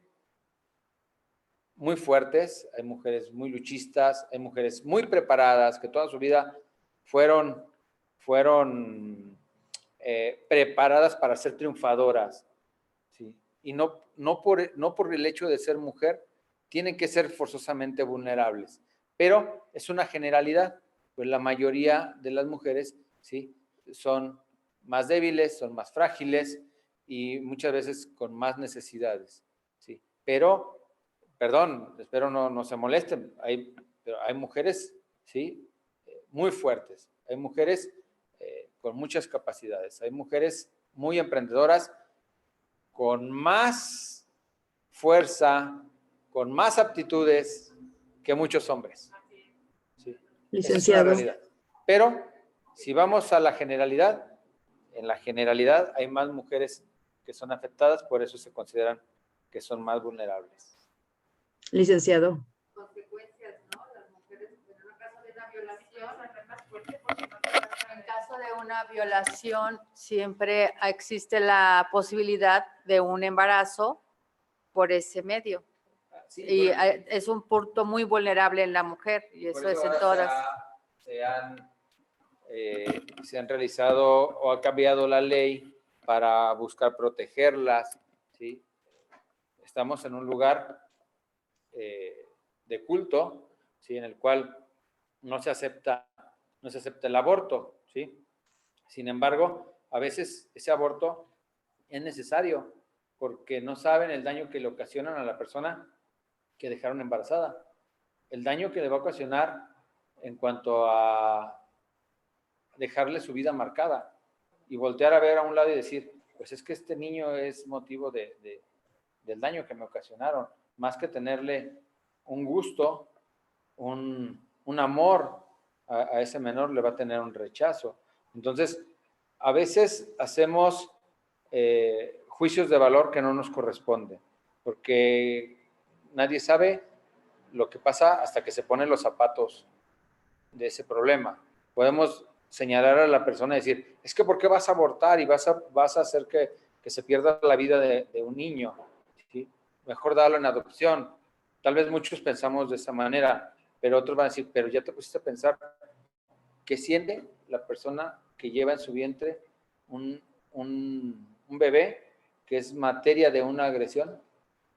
muy fuertes, hay mujeres muy luchistas, hay mujeres muy preparadas que toda su vida fueron preparadas para ser triunfadoras. ¿Sí? Y no por el hecho de ser mujer tienen que ser forzosamente vulnerables, pero es una generalidad, pues la mayoría de las mujeres, ¿sí? Son más débiles, son más frágiles y muchas veces con más necesidades, ¿sí? Pero, perdón, espero no se molesten, pero hay mujeres, ¿sí? Muy fuertes, hay mujeres con muchas capacidades, hay mujeres muy emprendedoras, con más fuerza, con más aptitudes que muchos hombres. ¿Sí? Licenciado. Esa es una realidad. Pero si vamos a la generalidad, en la generalidad hay más mujeres que son afectadas, por eso se consideran que son más vulnerables. Licenciado. Consecuencias, ¿no? Las mujeres, en el caso de una violación, en caso de una violación, siempre existe la posibilidad de un embarazo por ese medio. Sí, y es un punto muy vulnerable en la mujer, y eso es en todas. Se han realizado o ha cambiado la ley para buscar protegerlas, ¿sí? Estamos en un lugar de culto, ¿sí? En el cual no se acepta el aborto, ¿sí? Sin embargo, a veces ese aborto es necesario porque no saben el daño que le ocasionan a la persona que dejaron embarazada. El daño que le va a ocasionar en cuanto a dejarle su vida marcada y voltear a ver a un lado y decir, pues es que este niño es motivo del daño que me ocasionaron, más que tenerle un gusto, un amor a ese menor, le va a tener un rechazo. Entonces, a veces hacemos juicios de valor que no nos corresponden, porque nadie sabe lo que pasa hasta que se ponen los zapatos de ese problema. Podemos señalar a la persona y decir, es que ¿por qué vas a abortar y vas a hacer que se pierda la vida de un niño? ¿Sí? Mejor darlo en adopción. Tal vez muchos pensamos de esa manera, pero otros van a decir, pero ya te pusiste a pensar qué siente la persona que lleva en su vientre un bebé que es materia de una agresión,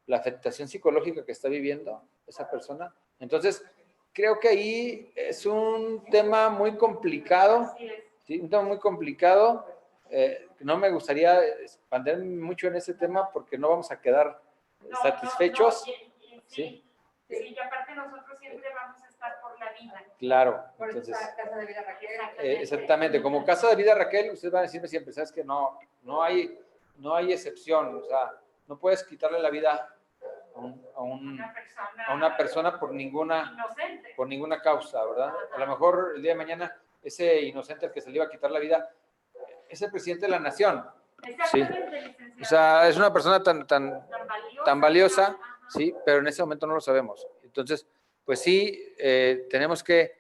la afectación psicológica que está viviendo esa persona. Entonces, creo que ahí es un tema muy complicado, ¿sí? Un tema muy complicado. No me gustaría expandirme mucho en ese tema porque no vamos a quedar satisfechos. Sí, y aparte nosotros siempre vamos a estar por la vida. Claro. Por eso Entonces, está Casa de Vida Raquel. exactamente, como Casa de Vida Raquel, ustedes van a decirme siempre, sabes que no hay excepción, o sea, no puedes quitarle la vida a una persona por ninguna causa, ¿verdad? A lo mejor el día de mañana ese inocente al que se le iba a quitar la vida es el presidente de la nación. Sí. O sea, es una persona tan valiosa, sí, pero en ese momento no lo sabemos. Entonces, pues sí, tenemos que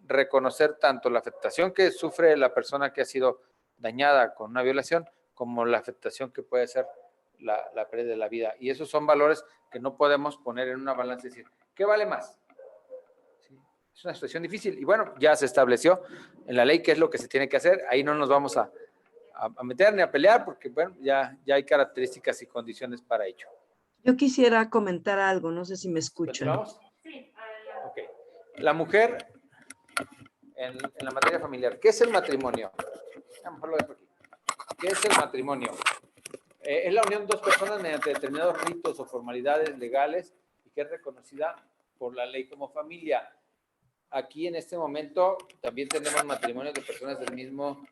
reconocer tanto la afectación que sufre la persona que ha sido dañada con una violación, como la afectación que puede ser la pérdida de la vida. Y esos son valores que no podemos poner en una balanza y decir, ¿qué vale más? ¿Sí? Es una situación difícil. Y bueno, ya se estableció en la ley qué es lo que se tiene que hacer. Ahí no nos vamos a meter ni a pelear porque, bueno, ya hay características y condiciones para ello. Yo quisiera comentar algo, no sé si me escuchan. ¿Continuamos? Sí. Ok. La mujer en la materia familiar. ¿Qué es el matrimonio? A lo mejor lo dejo aquí. ¿Qué es el matrimonio? Es la unión de dos personas mediante determinados ritos o formalidades legales y que es reconocida por la ley como familia. Aquí en este momento también tenemos matrimonios de personas del mismo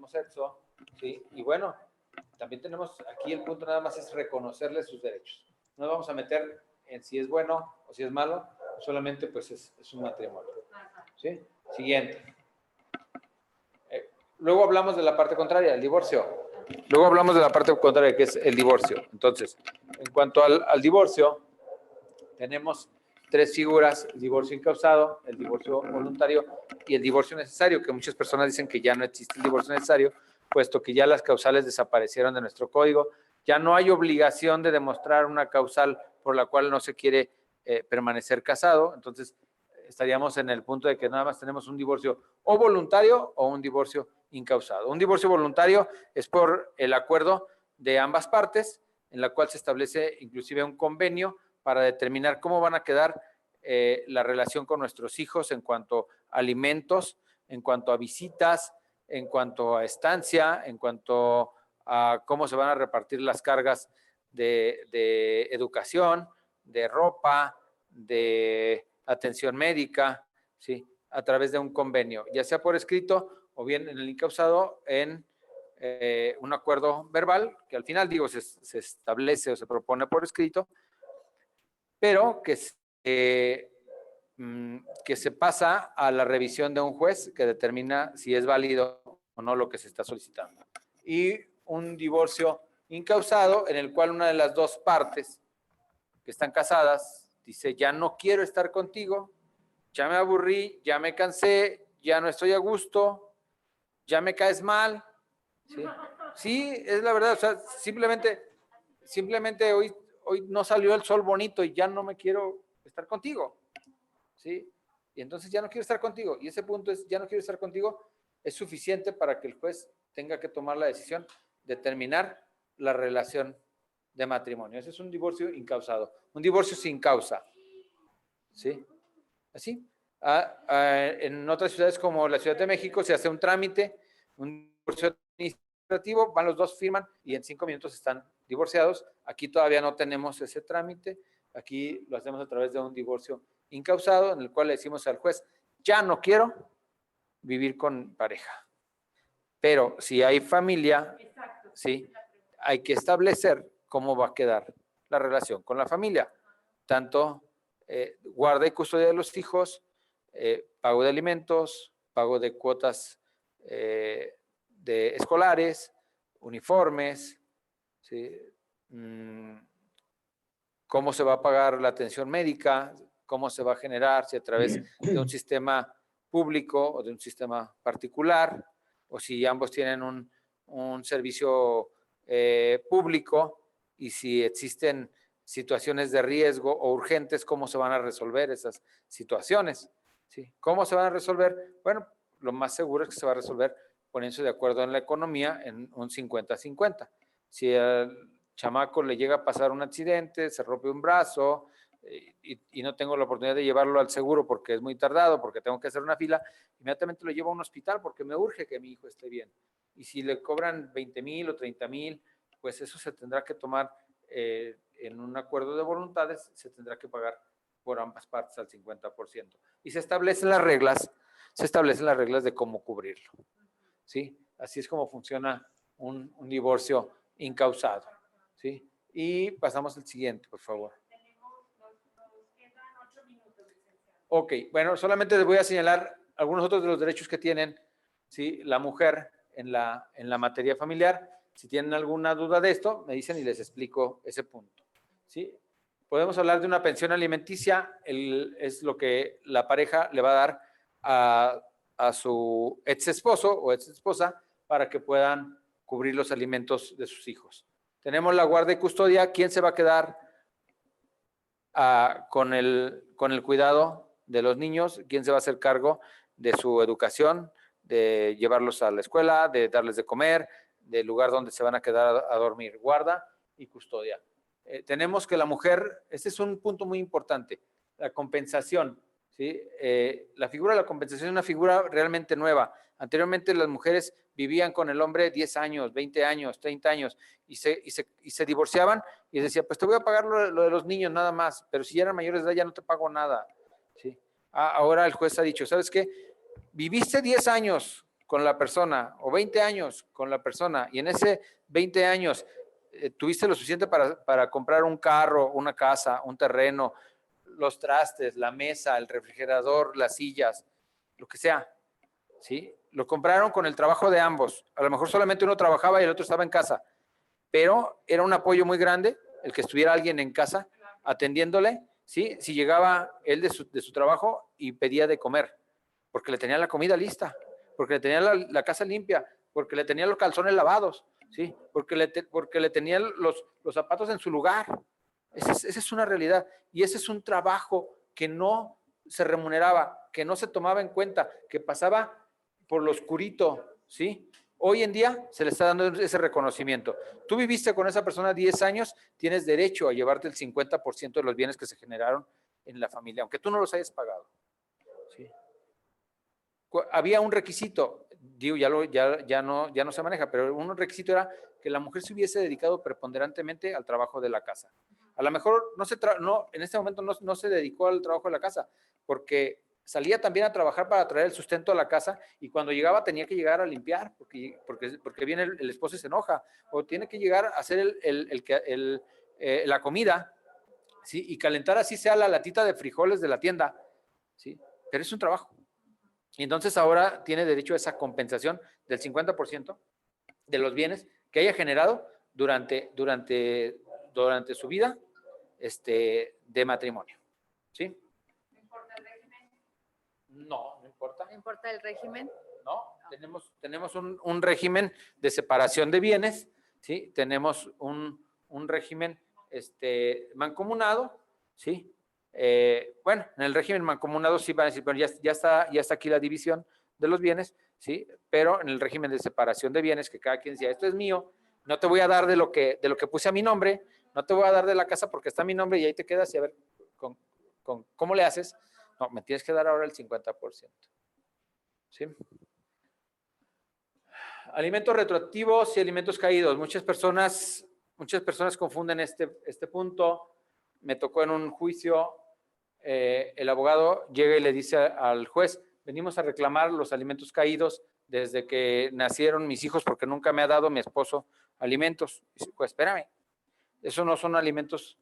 sexo, ¿sí? Y bueno, también tenemos aquí el punto nada más es reconocerles sus derechos. No vamos a meter en si es bueno o si es malo, solamente pues es un matrimonio. ¿Sí? Siguiente. Luego hablamos de la parte contraria, el divorcio. Luego hablamos de la parte contraria, que es el divorcio. Entonces, en cuanto al divorcio, tenemos tres figuras: el divorcio incausado, el divorcio voluntario y el divorcio necesario, que muchas personas dicen que ya no existe el divorcio necesario, puesto que ya las causales desaparecieron de nuestro código. Ya no hay obligación de demostrar una causal por la cual no se quiere permanecer casado. Entonces, estaríamos en el punto de que nada más tenemos un divorcio o voluntario o un divorcio incausado. Un divorcio voluntario es por el acuerdo de ambas partes, en la cual se establece inclusive un convenio para determinar cómo van a quedar la relación con nuestros hijos en cuanto a alimentos, en cuanto a visitas, en cuanto a estancia, en cuanto a cómo se van a repartir las cargas de educación, de ropa, de atención médica, ¿sí? A través de un convenio, ya sea por escrito o bien en el incausado en un acuerdo verbal, que al final, digo, se establece o se propone por escrito, pero que se pasa a la revisión de un juez que determina si es válido o no lo que se está solicitando. Y un divorcio incausado en el cual una de las dos partes que están casadas dice, ya no quiero estar contigo, ya me aburrí, ya me cansé, ya no estoy a gusto, ya me caes mal. Sí, sí, es la verdad, o sea, simplemente hoy no salió el sol bonito y ya no me quiero estar contigo. ¿Sí? Y entonces ya no quiero estar contigo. Y ese punto es, ya no quiero estar contigo, es suficiente para que el juez tenga que tomar la decisión de terminar la relación de matrimonio. Ese es un divorcio incausado. Un divorcio sin causa. ¿Sí? Así. En otras ciudades como la Ciudad de México se hace un trámite, un divorcio administrativo, van los dos, firman y en 5 minutos están divorciados. Aquí todavía no tenemos ese trámite. Aquí lo hacemos a través de un divorcio incausado, en el cual le decimos al juez, ya no quiero vivir con pareja. Pero si hay familia, sí, hay que establecer cómo va a quedar la relación con la familia. Tanto guarda y custodia de los hijos, pago de alimentos, pago de cuotas de escolares, uniformes, ¿sí? Cómo se va a pagar la atención médica, cómo se va a generar, si a través de un sistema público o de un sistema particular, o si ambos tienen un servicio público, y si existen situaciones de riesgo o urgentes, cómo se van a resolver esas situaciones. ¿Sí? ¿Cómo se van a resolver? Bueno, lo más seguro es que se va a resolver poniéndose de acuerdo en la economía en un 50-50. Si el chamaco le llega a pasar un accidente, se rompe un brazo y no tengo la oportunidad de llevarlo al seguro porque es muy tardado, porque tengo que hacer una fila, inmediatamente lo llevo a un hospital porque me urge que mi hijo esté bien. Y si le cobran 20,000 o 30,000, pues eso se tendrá que tomar en un acuerdo de voluntades, se tendrá que pagar por ambas partes al 50%. Y se establecen las reglas de cómo cubrirlo. ¿Sí? Así es como funciona un divorcio incausado. ¿Sí? Y pasamos al siguiente, por favor. Ok, bueno, solamente les voy a señalar algunos otros de los derechos que tienen, ¿sí? La mujer en la materia familiar. Si tienen alguna duda de esto, me dicen y les explico ese punto. ¿Sí? Podemos hablar de una pensión alimenticia, es lo que la pareja le va a dar a su ex esposo o ex esposa para que puedan cubrir los alimentos de sus hijos. Tenemos la guardia y custodia. ¿Quién se va a quedar con el cuidado de los niños? ¿Quién se va a hacer cargo de su educación, de llevarlos a la escuela, de darles de comer, del lugar donde se van a quedar a dormir? Guarda y custodia. Tenemos que la mujer, este es un punto muy importante, la compensación. ¿Sí? La figura de la compensación es una figura realmente nueva. Anteriormente las mujeres vivían con el hombre 10 años, 20 años, 30 años y se divorciaban y decía, pues te voy a pagar lo de los niños nada más, pero si ya eran mayores de edad ya no te pago nada. ¿Sí? Ahora el juez ha dicho, ¿sabes qué? Viviste 10 años con la persona o 20 años con la persona y en ese 20 años tuviste lo suficiente para comprar un carro, una casa, un terreno, los trastes, la mesa, el refrigerador, las sillas, lo que sea, ¿sí? Lo compraron con el trabajo de ambos. A lo mejor solamente uno trabajaba y el otro estaba en casa, pero era un apoyo muy grande el que estuviera alguien en casa atendiéndole, ¿sí? Si llegaba él de su trabajo y pedía de comer, porque le tenía la comida lista, porque le tenía la casa limpia, porque le tenía los calzones lavados, ¿sí? Porque le tenía los zapatos en su lugar. Esa es una realidad y ese es un trabajo que no se remuneraba, que no se tomaba en cuenta, que pasaba por lo oscurito, ¿sí? Hoy en día se le está dando ese reconocimiento. Tú viviste con esa persona 10 años, tienes derecho a llevarte el 50% de los bienes que se generaron en la familia, aunque tú no los hayas pagado. ¿Sí? Había un requisito, digo, ya no se maneja, pero un requisito era que la mujer se hubiese dedicado preponderantemente al trabajo de la casa. A lo mejor en este momento no se dedicó al trabajo de la casa, porque salía también a trabajar para traer el sustento a la casa y cuando llegaba tenía que llegar a limpiar, porque viene el esposo y se enoja, o tiene que llegar a hacer la comida, ¿sí? Y calentar así sea la latita de frijoles de la tienda, ¿sí? Pero es un trabajo. Y entonces ahora tiene derecho a esa compensación del 50% de los bienes que haya generado durante su vida de matrimonio. ¿Sí? ¿No importa el régimen? No importa. ¿No importa el régimen? No, tenemos un régimen de separación de bienes, ¿sí? Tenemos un régimen mancomunado, ¿sí? Bueno, en el régimen mancomunado sí van a decir, bueno, ya está aquí la división de los bienes, ¿sí? Pero en el régimen de separación de bienes, que cada quien decía, esto es mío, no te voy a dar de lo que puse a mi nombre, no te voy a dar de la casa porque está a mi nombre y ahí te quedas y a ver cómo le haces. No, me tienes que dar ahora el 50%. ¿Sí? Alimentos retroactivos y alimentos caídos. Muchas personas confunden este punto. Me tocó en un juicio, el abogado llega y le dice al juez, venimos a reclamar los alimentos caídos desde que nacieron mis hijos porque nunca me ha dado mi esposo alimentos. Dice, pues espérame, esos no son alimentos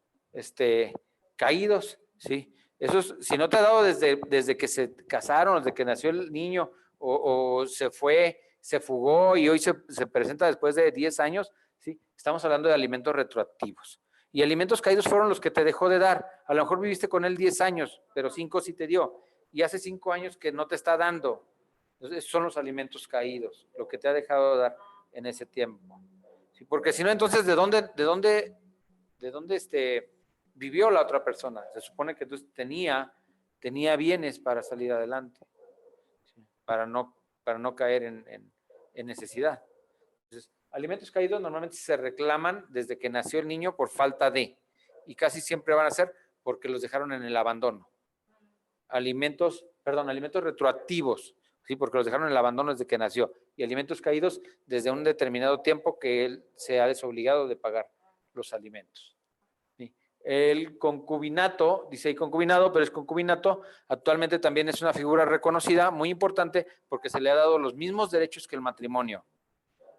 caídos, ¿sí? Esos, si no te ha dado desde que se casaron, desde que nació el niño o se fue, se fugó y hoy se presenta después de 10 años, ¿sí? Estamos hablando de alimentos retroactivos. Y alimentos caídos fueron los que te dejó de dar. A lo mejor viviste con él 10 años, pero 5 sí te dio. Y hace 5 años que no te está dando. Entonces, son los alimentos caídos, lo que te ha dejado de dar en ese tiempo. ¿Sí? Porque si no, entonces, ¿de dónde vivió la otra persona? Se supone que entonces tenía bienes para salir adelante, ¿sí? Para no caer en necesidad. Entonces, alimentos caídos normalmente se reclaman desde que nació el niño por falta de, y casi siempre van a ser porque los dejaron en el abandono. Alimentos retroactivos, ¿sí? Porque los dejaron en el abandono desde que nació. Y alimentos caídos desde un determinado tiempo que él se ha desobligado de pagar los alimentos. ¿Sí? El concubinato, dice ahí concubinado, pero es concubinato, actualmente también es una figura reconocida, muy importante, porque se le ha dado los mismos derechos que el matrimonio.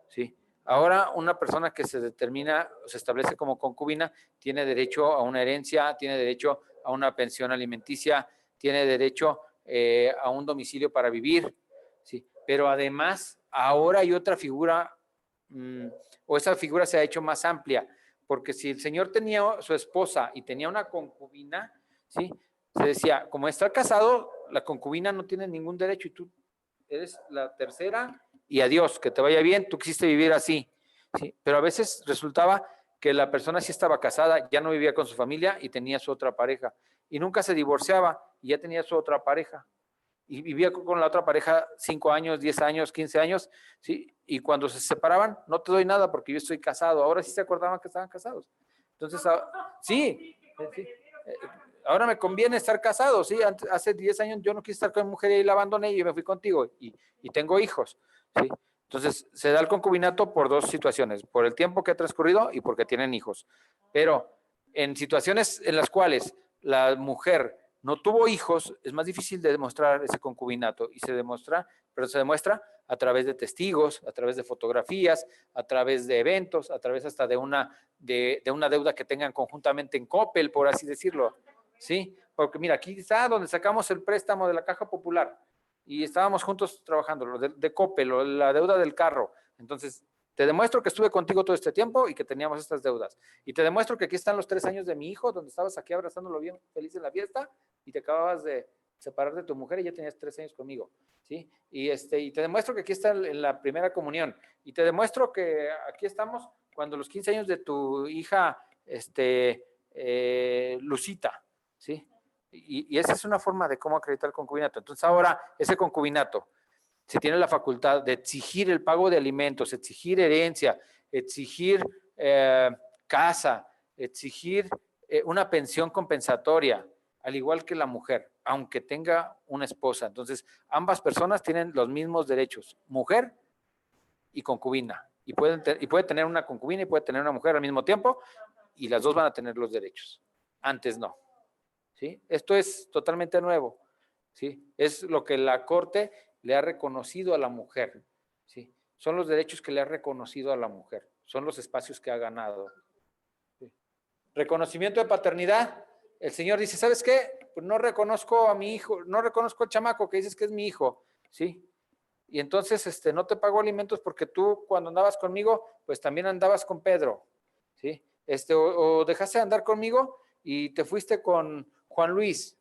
¿Sí? Ahora, una persona que se determina, se establece como concubina, tiene derecho a una herencia, tiene derecho a una pensión alimenticia, tiene derecho a un domicilio para vivir, ¿sí? Pero además, ahora hay otra figura, o esa figura se ha hecho más amplia, porque si el señor tenía su esposa y tenía una concubina, ¿sí? Se decía, como está casado, la concubina no tiene ningún derecho y tú eres la tercera y adiós, que te vaya bien, tú quisiste vivir así, ¿sí? Pero a veces resultaba que la persona sí estaba casada, ya no vivía con su familia y tenía su otra pareja, y nunca se divorciaba y ya tenía su otra pareja, y vivía con la otra pareja 5 años, 10 años, 15 años, ¿sí? Y cuando se separaban, no te doy nada porque yo estoy casado, ahora sí se acordaban que estaban casados. Entonces, sí, ahora me conviene estar casado, ¿sí? Hace 10 años yo no quise estar con mi mujer y la abandoné y me fui contigo y tengo hijos, ¿sí? Entonces, se da el concubinato por 2 situaciones, por el tiempo que ha transcurrido y porque tienen hijos. Pero en situaciones en las cuales la mujer no tuvo hijos, es más difícil de demostrar ese concubinato y se demuestra a través de testigos, a través de fotografías, a través de eventos, a través hasta de una deuda que tengan conjuntamente en Coppel, por así decirlo, ¿sí? Porque mira, aquí está donde sacamos el préstamo de la Caja Popular y estábamos juntos trabajando, lo de Coppel, o la deuda del carro. Entonces, te demuestro que estuve contigo todo este tiempo y que teníamos estas deudas. Y te demuestro que aquí están los 3 años de mi hijo, donde estabas aquí abrazándolo bien feliz en la fiesta y te acababas de separar de tu mujer y ya tenías 3 años conmigo, ¿sí? Y te demuestro que aquí está en la primera comunión. Y te demuestro que aquí estamos cuando los 15 años de tu hija, Lucita, ¿sí? Y esa es una forma de cómo acreditar el concubinato. Entonces ahora, ese concubinato, se tiene la facultad de exigir el pago de alimentos, exigir herencia, exigir casa, exigir una pensión compensatoria, al igual que la mujer, aunque tenga una esposa. Entonces, ambas personas tienen los mismos derechos, mujer y concubina. Y puede tener una concubina y puede tener una mujer al mismo tiempo, y las dos van a tener los derechos. Antes no. ¿Sí? Esto es totalmente nuevo. ¿Sí? Es lo que la Corte le ha reconocido a la mujer, ¿sí? Son los derechos que le ha reconocido a la mujer, son los espacios que ha ganado. ¿Sí? Reconocimiento de paternidad, el Señor dice, ¿sabes qué? Pues no reconozco a mi hijo, no reconozco al chamaco que dices que es mi hijo, ¿sí? Y entonces no te pago alimentos porque tú cuando andabas conmigo, pues también andabas con Pedro, ¿sí? O dejaste de andar conmigo y te fuiste con Juan Luis,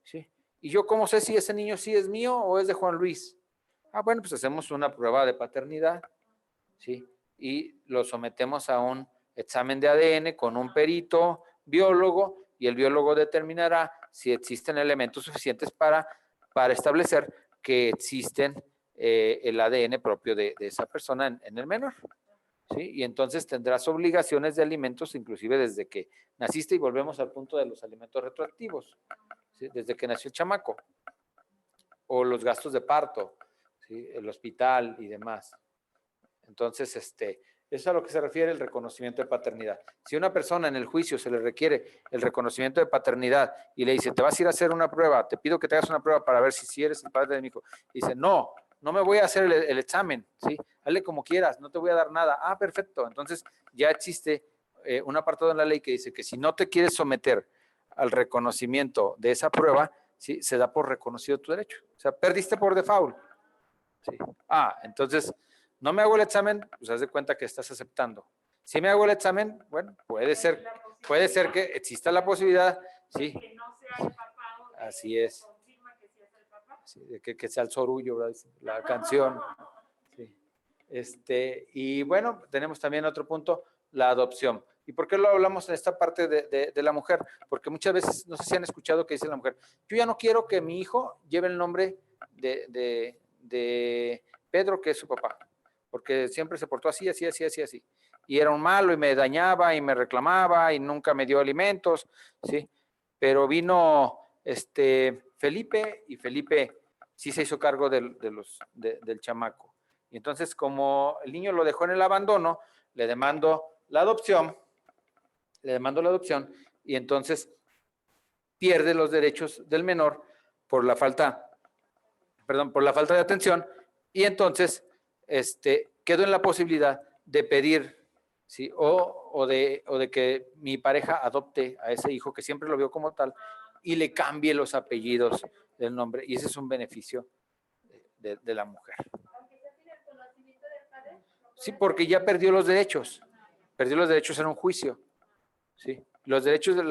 ¿sí? ¿Y yo cómo sé si ese niño sí es mío o es de Juan Luis? Bueno, pues hacemos una prueba de paternidad, ¿sí? Y lo sometemos a un examen de ADN con un perito biólogo y el biólogo determinará si existen elementos suficientes para establecer que existen el ADN propio de esa persona en el menor, ¿sí? Y entonces tendrás obligaciones de alimentos inclusive desde que naciste y volvemos al punto de los alimentos retroactivos. ¿Sí? Desde que nació el chamaco, o los gastos de parto, ¿sí? El hospital y demás. Entonces, eso es a lo que se refiere el reconocimiento de paternidad. Si a una persona en el juicio se le requiere el reconocimiento de paternidad y le dice, te vas a ir a hacer una prueba, te pido que te hagas una prueba para ver si eres el padre de mi hijo, y dice, no me voy a hacer el examen, ¿sí? Hazle como quieras, no te voy a dar nada. Ah, perfecto. Entonces ya existe un apartado en la ley que dice que si no te quieres someter al reconocimiento de esa prueba, ¿sí? Se da por reconocido tu derecho. O sea, perdiste por default. ¿Sí? Ah, entonces, no me hago el examen, pues haz de cuenta que estás aceptando. Si me hago el examen, bueno, puede ser que exista la posibilidad, sí. Que no sea el papá o Así es. confirma que sí es el papá. Sí, de que sea el sorullo, ¿verdad? La canción. Sí. Y bueno, tenemos también otro punto, la adopción. ¿Y por qué lo hablamos en esta parte de la mujer? Porque muchas veces, no sé si han escuchado que dice la mujer, yo ya no quiero que mi hijo lleve el nombre de Pedro, que es su papá, porque siempre se portó así. Y era un malo y me dañaba y me reclamaba y nunca me dio alimentos, ¿sí? Pero vino Felipe y Felipe sí se hizo cargo del chamaco. Y entonces, como el niño lo dejó en el abandono, le demandó la adopción, y entonces pierde los derechos del menor por la falta de atención, y entonces quedó en la posibilidad de pedir, ¿sí? o de que mi pareja adopte a ese hijo que siempre lo vio como tal y le cambie los apellidos del nombre, y ese es un beneficio de la mujer. Sí, porque ya perdió los derechos en un juicio, sí. Los derechos de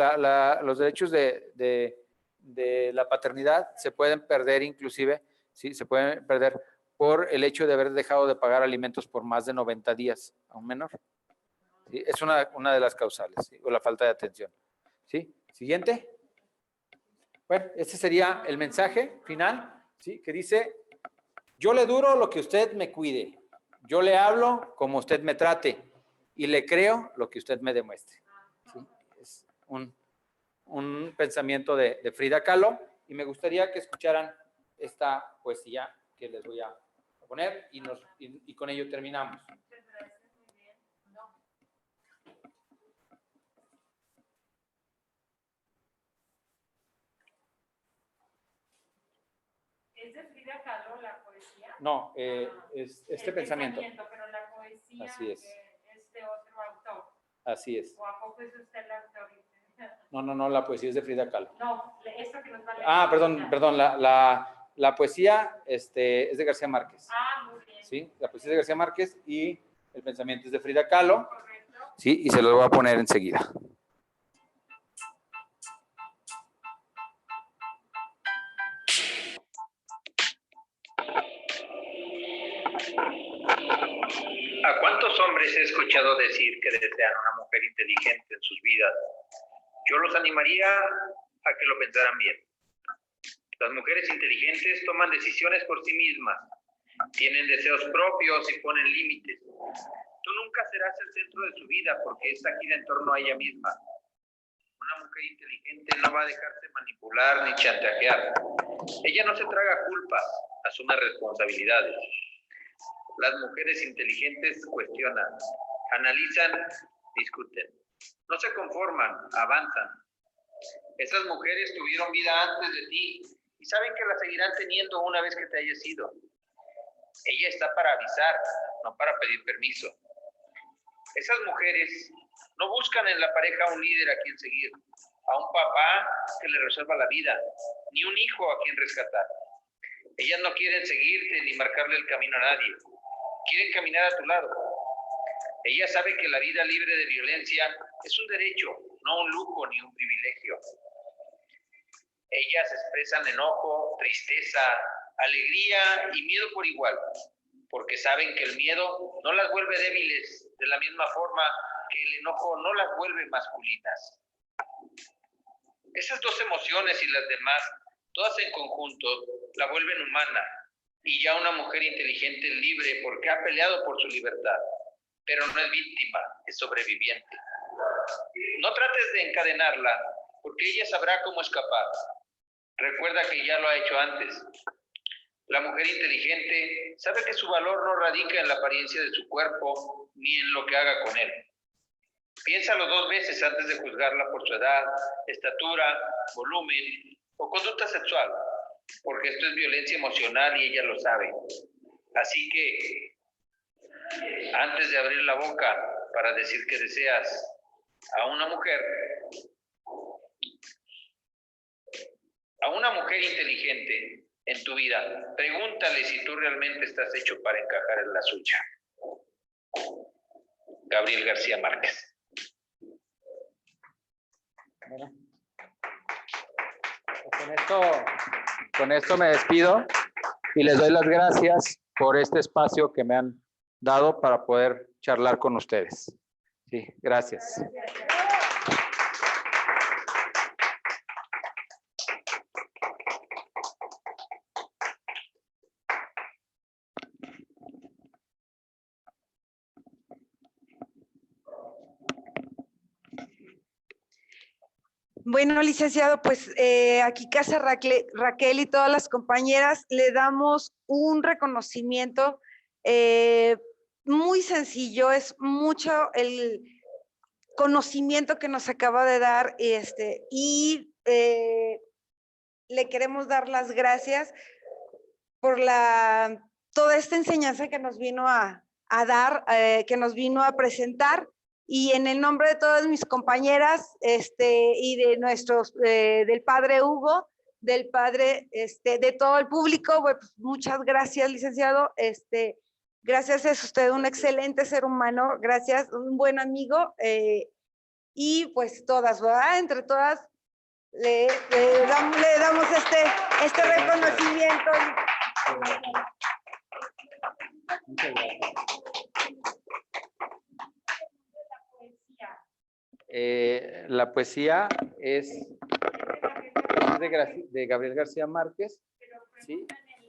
la paternidad se pueden perder inclusive, sí, se pueden perder por el hecho de haber dejado de pagar alimentos por más de 90 días a un menor. ¿Sí? Es una de las causales, ¿sí? O la falta de atención. ¿Sí? Siguiente. Bueno, este sería el mensaje final, ¿sí? Que dice, yo le duro lo que usted me cuide, yo le hablo como usted me trate y le creo lo que usted me demuestre. ¿Sí? Es un pensamiento de Frida Kahlo, y me gustaría que escucharan esta poesía que les voy a poner y con ello terminamos. ¿Es de Frida Kahlo la poesía? No, es el pensamiento. Pero la poesía Así es. Es de otro autor. Así es. ¿O a poco es usted el autor? No, la poesía es de Frida Kahlo. No, esto que nos va a leer. Ah, perdón, la poesía es de García Márquez. Ah, muy bien. Sí, la poesía es de García Márquez y el pensamiento es de Frida Kahlo. Correcto. Sí, y se lo voy a poner enseguida. ¿A cuántos hombres he escuchado decir que desean una mujer inteligente en sus vidas? Yo los animaría a que lo pensaran bien. Las mujeres inteligentes toman decisiones por sí mismas, tienen deseos propios y ponen límites. Tú nunca serás el centro de su vida porque esta gira en torno a ella misma. Una mujer inteligente no va a dejarse manipular ni chantajear. Ella no se traga culpas, asume responsabilidades. Las mujeres inteligentes cuestionan, analizan, discuten. No se conforman, avanzan. Esas mujeres tuvieron vida antes de ti y saben que la seguirán teniendo una vez que te hayas ido. Ella está para avisar, no para pedir permiso. Esas mujeres no buscan en la pareja un líder a quien seguir, a un papá que le resuelva la vida, ni un hijo a quien rescatar. Ellas no quieren seguirte ni marcarle el camino a nadie. Quieren caminar a tu lado. Ella sabe que la vida libre de violencia es un derecho, no un lujo ni un privilegio. Ellas expresan enojo, tristeza, alegría y miedo por igual, porque saben que el miedo no las vuelve débiles de la misma forma que el enojo no las vuelve masculinas. Esas dos emociones y las demás, todas en conjunto, la vuelven humana. Y ya una mujer inteligente es libre porque ha peleado por su libertad, pero no es víctima, es sobreviviente. No trates de encadenarla, porque ella sabrá cómo escapar. Recuerda que ya lo ha hecho antes. La mujer inteligente sabe que su valor no radica en la apariencia de su cuerpo ni en lo que haga con él. Piénsalo 2 veces antes de juzgarla por su edad, estatura, volumen o conducta sexual, porque esto es violencia emocional y ella lo sabe. Así que, antes de abrir la boca para decir que deseas a una mujer inteligente en tu vida, pregúntale si tú realmente estás hecho para encajar en la suya. Gabriel García Márquez. Bueno, con esto me despido y les doy las gracias por este espacio que me han dado para poder charlar con ustedes. Sí, gracias. Bueno, licenciado, pues aquí Casa Raquel y todas las compañeras le damos un reconocimiento muy sencillo, es mucho el conocimiento que nos acaba de dar y le queremos dar las gracias por toda esta enseñanza que nos vino a dar, que nos vino a presentar. Y en el nombre de todas mis compañeras y de del padre Hugo, del padre, de todo el público, pues, muchas gracias, licenciado. Gracias, es usted un excelente ser humano, gracias, un buen amigo. Y pues todas, ¿verdad? Entre todas le damos este reconocimiento. Muchas gracias. La poesía es de Gabriel García Márquez, ¿sí?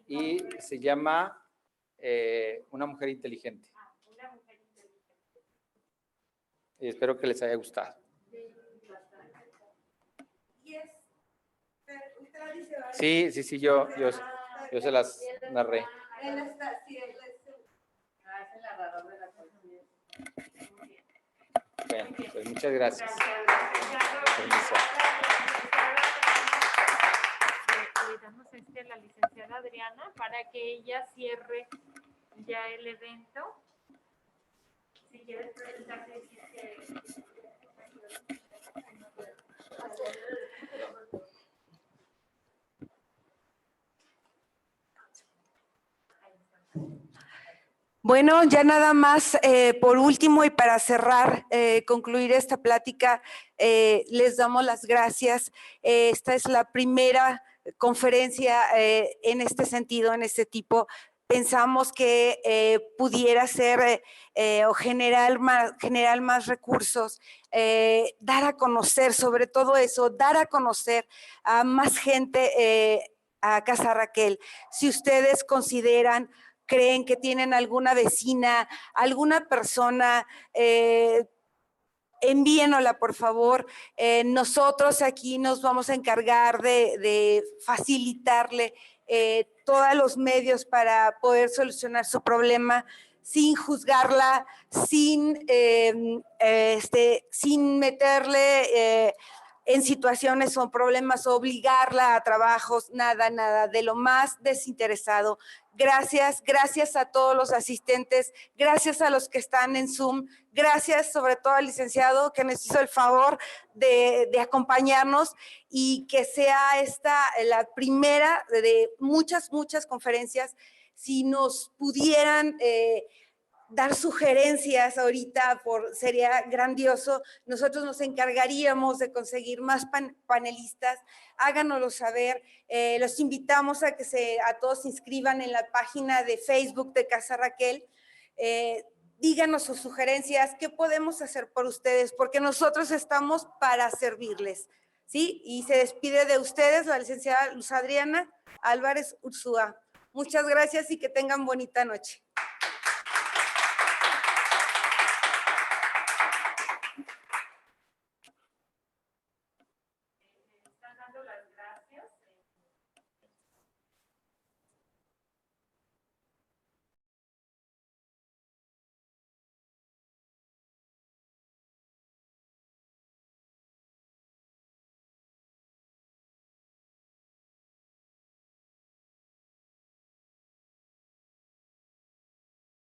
Y se llama Una mujer inteligente. Y espero que les haya gustado. Sí, yo se las narré. Él está, sí, él es el narrador de la poesía. Bueno, pues muchas gracias. Permiso. Le damos a la licenciada Adriana para que ella cierre ya el evento. Si quieres presentarse, Bueno, ya nada más, por último y para cerrar, concluir esta plática, les damos las gracias. Esta es la primera conferencia en este sentido, en este tipo. Pensamos que pudiera ser o generar más recursos, dar a conocer, sobre todo eso, dar a conocer a más gente a Casa Raquel. Si ustedes creen que tienen alguna vecina, alguna persona, envíenosla, por favor. Nosotros aquí nos vamos a encargar de facilitarle todos los medios para poder solucionar su problema sin juzgarla, sin meterle en situaciones o problemas, obligarla a trabajos, nada, de lo más desinteresado. Gracias a todos los asistentes, gracias a los que están en Zoom, gracias sobre todo al licenciado que nos hizo el favor de acompañarnos y que sea esta la primera de muchas conferencias. Si nos pudieran dar sugerencias ahorita, sería grandioso. Nosotros nos encargaríamos de conseguir más panelistas. Háganoslo saber. Los invitamos a que a todos se inscriban en la página de Facebook de Casa Raquel. Díganos sus sugerencias, qué podemos hacer por ustedes, porque nosotros estamos para servirles, ¿sí? Y se despide de ustedes la licenciada Luz Adriana Álvarez Urzúa. Muchas gracias y que tengan bonita noche.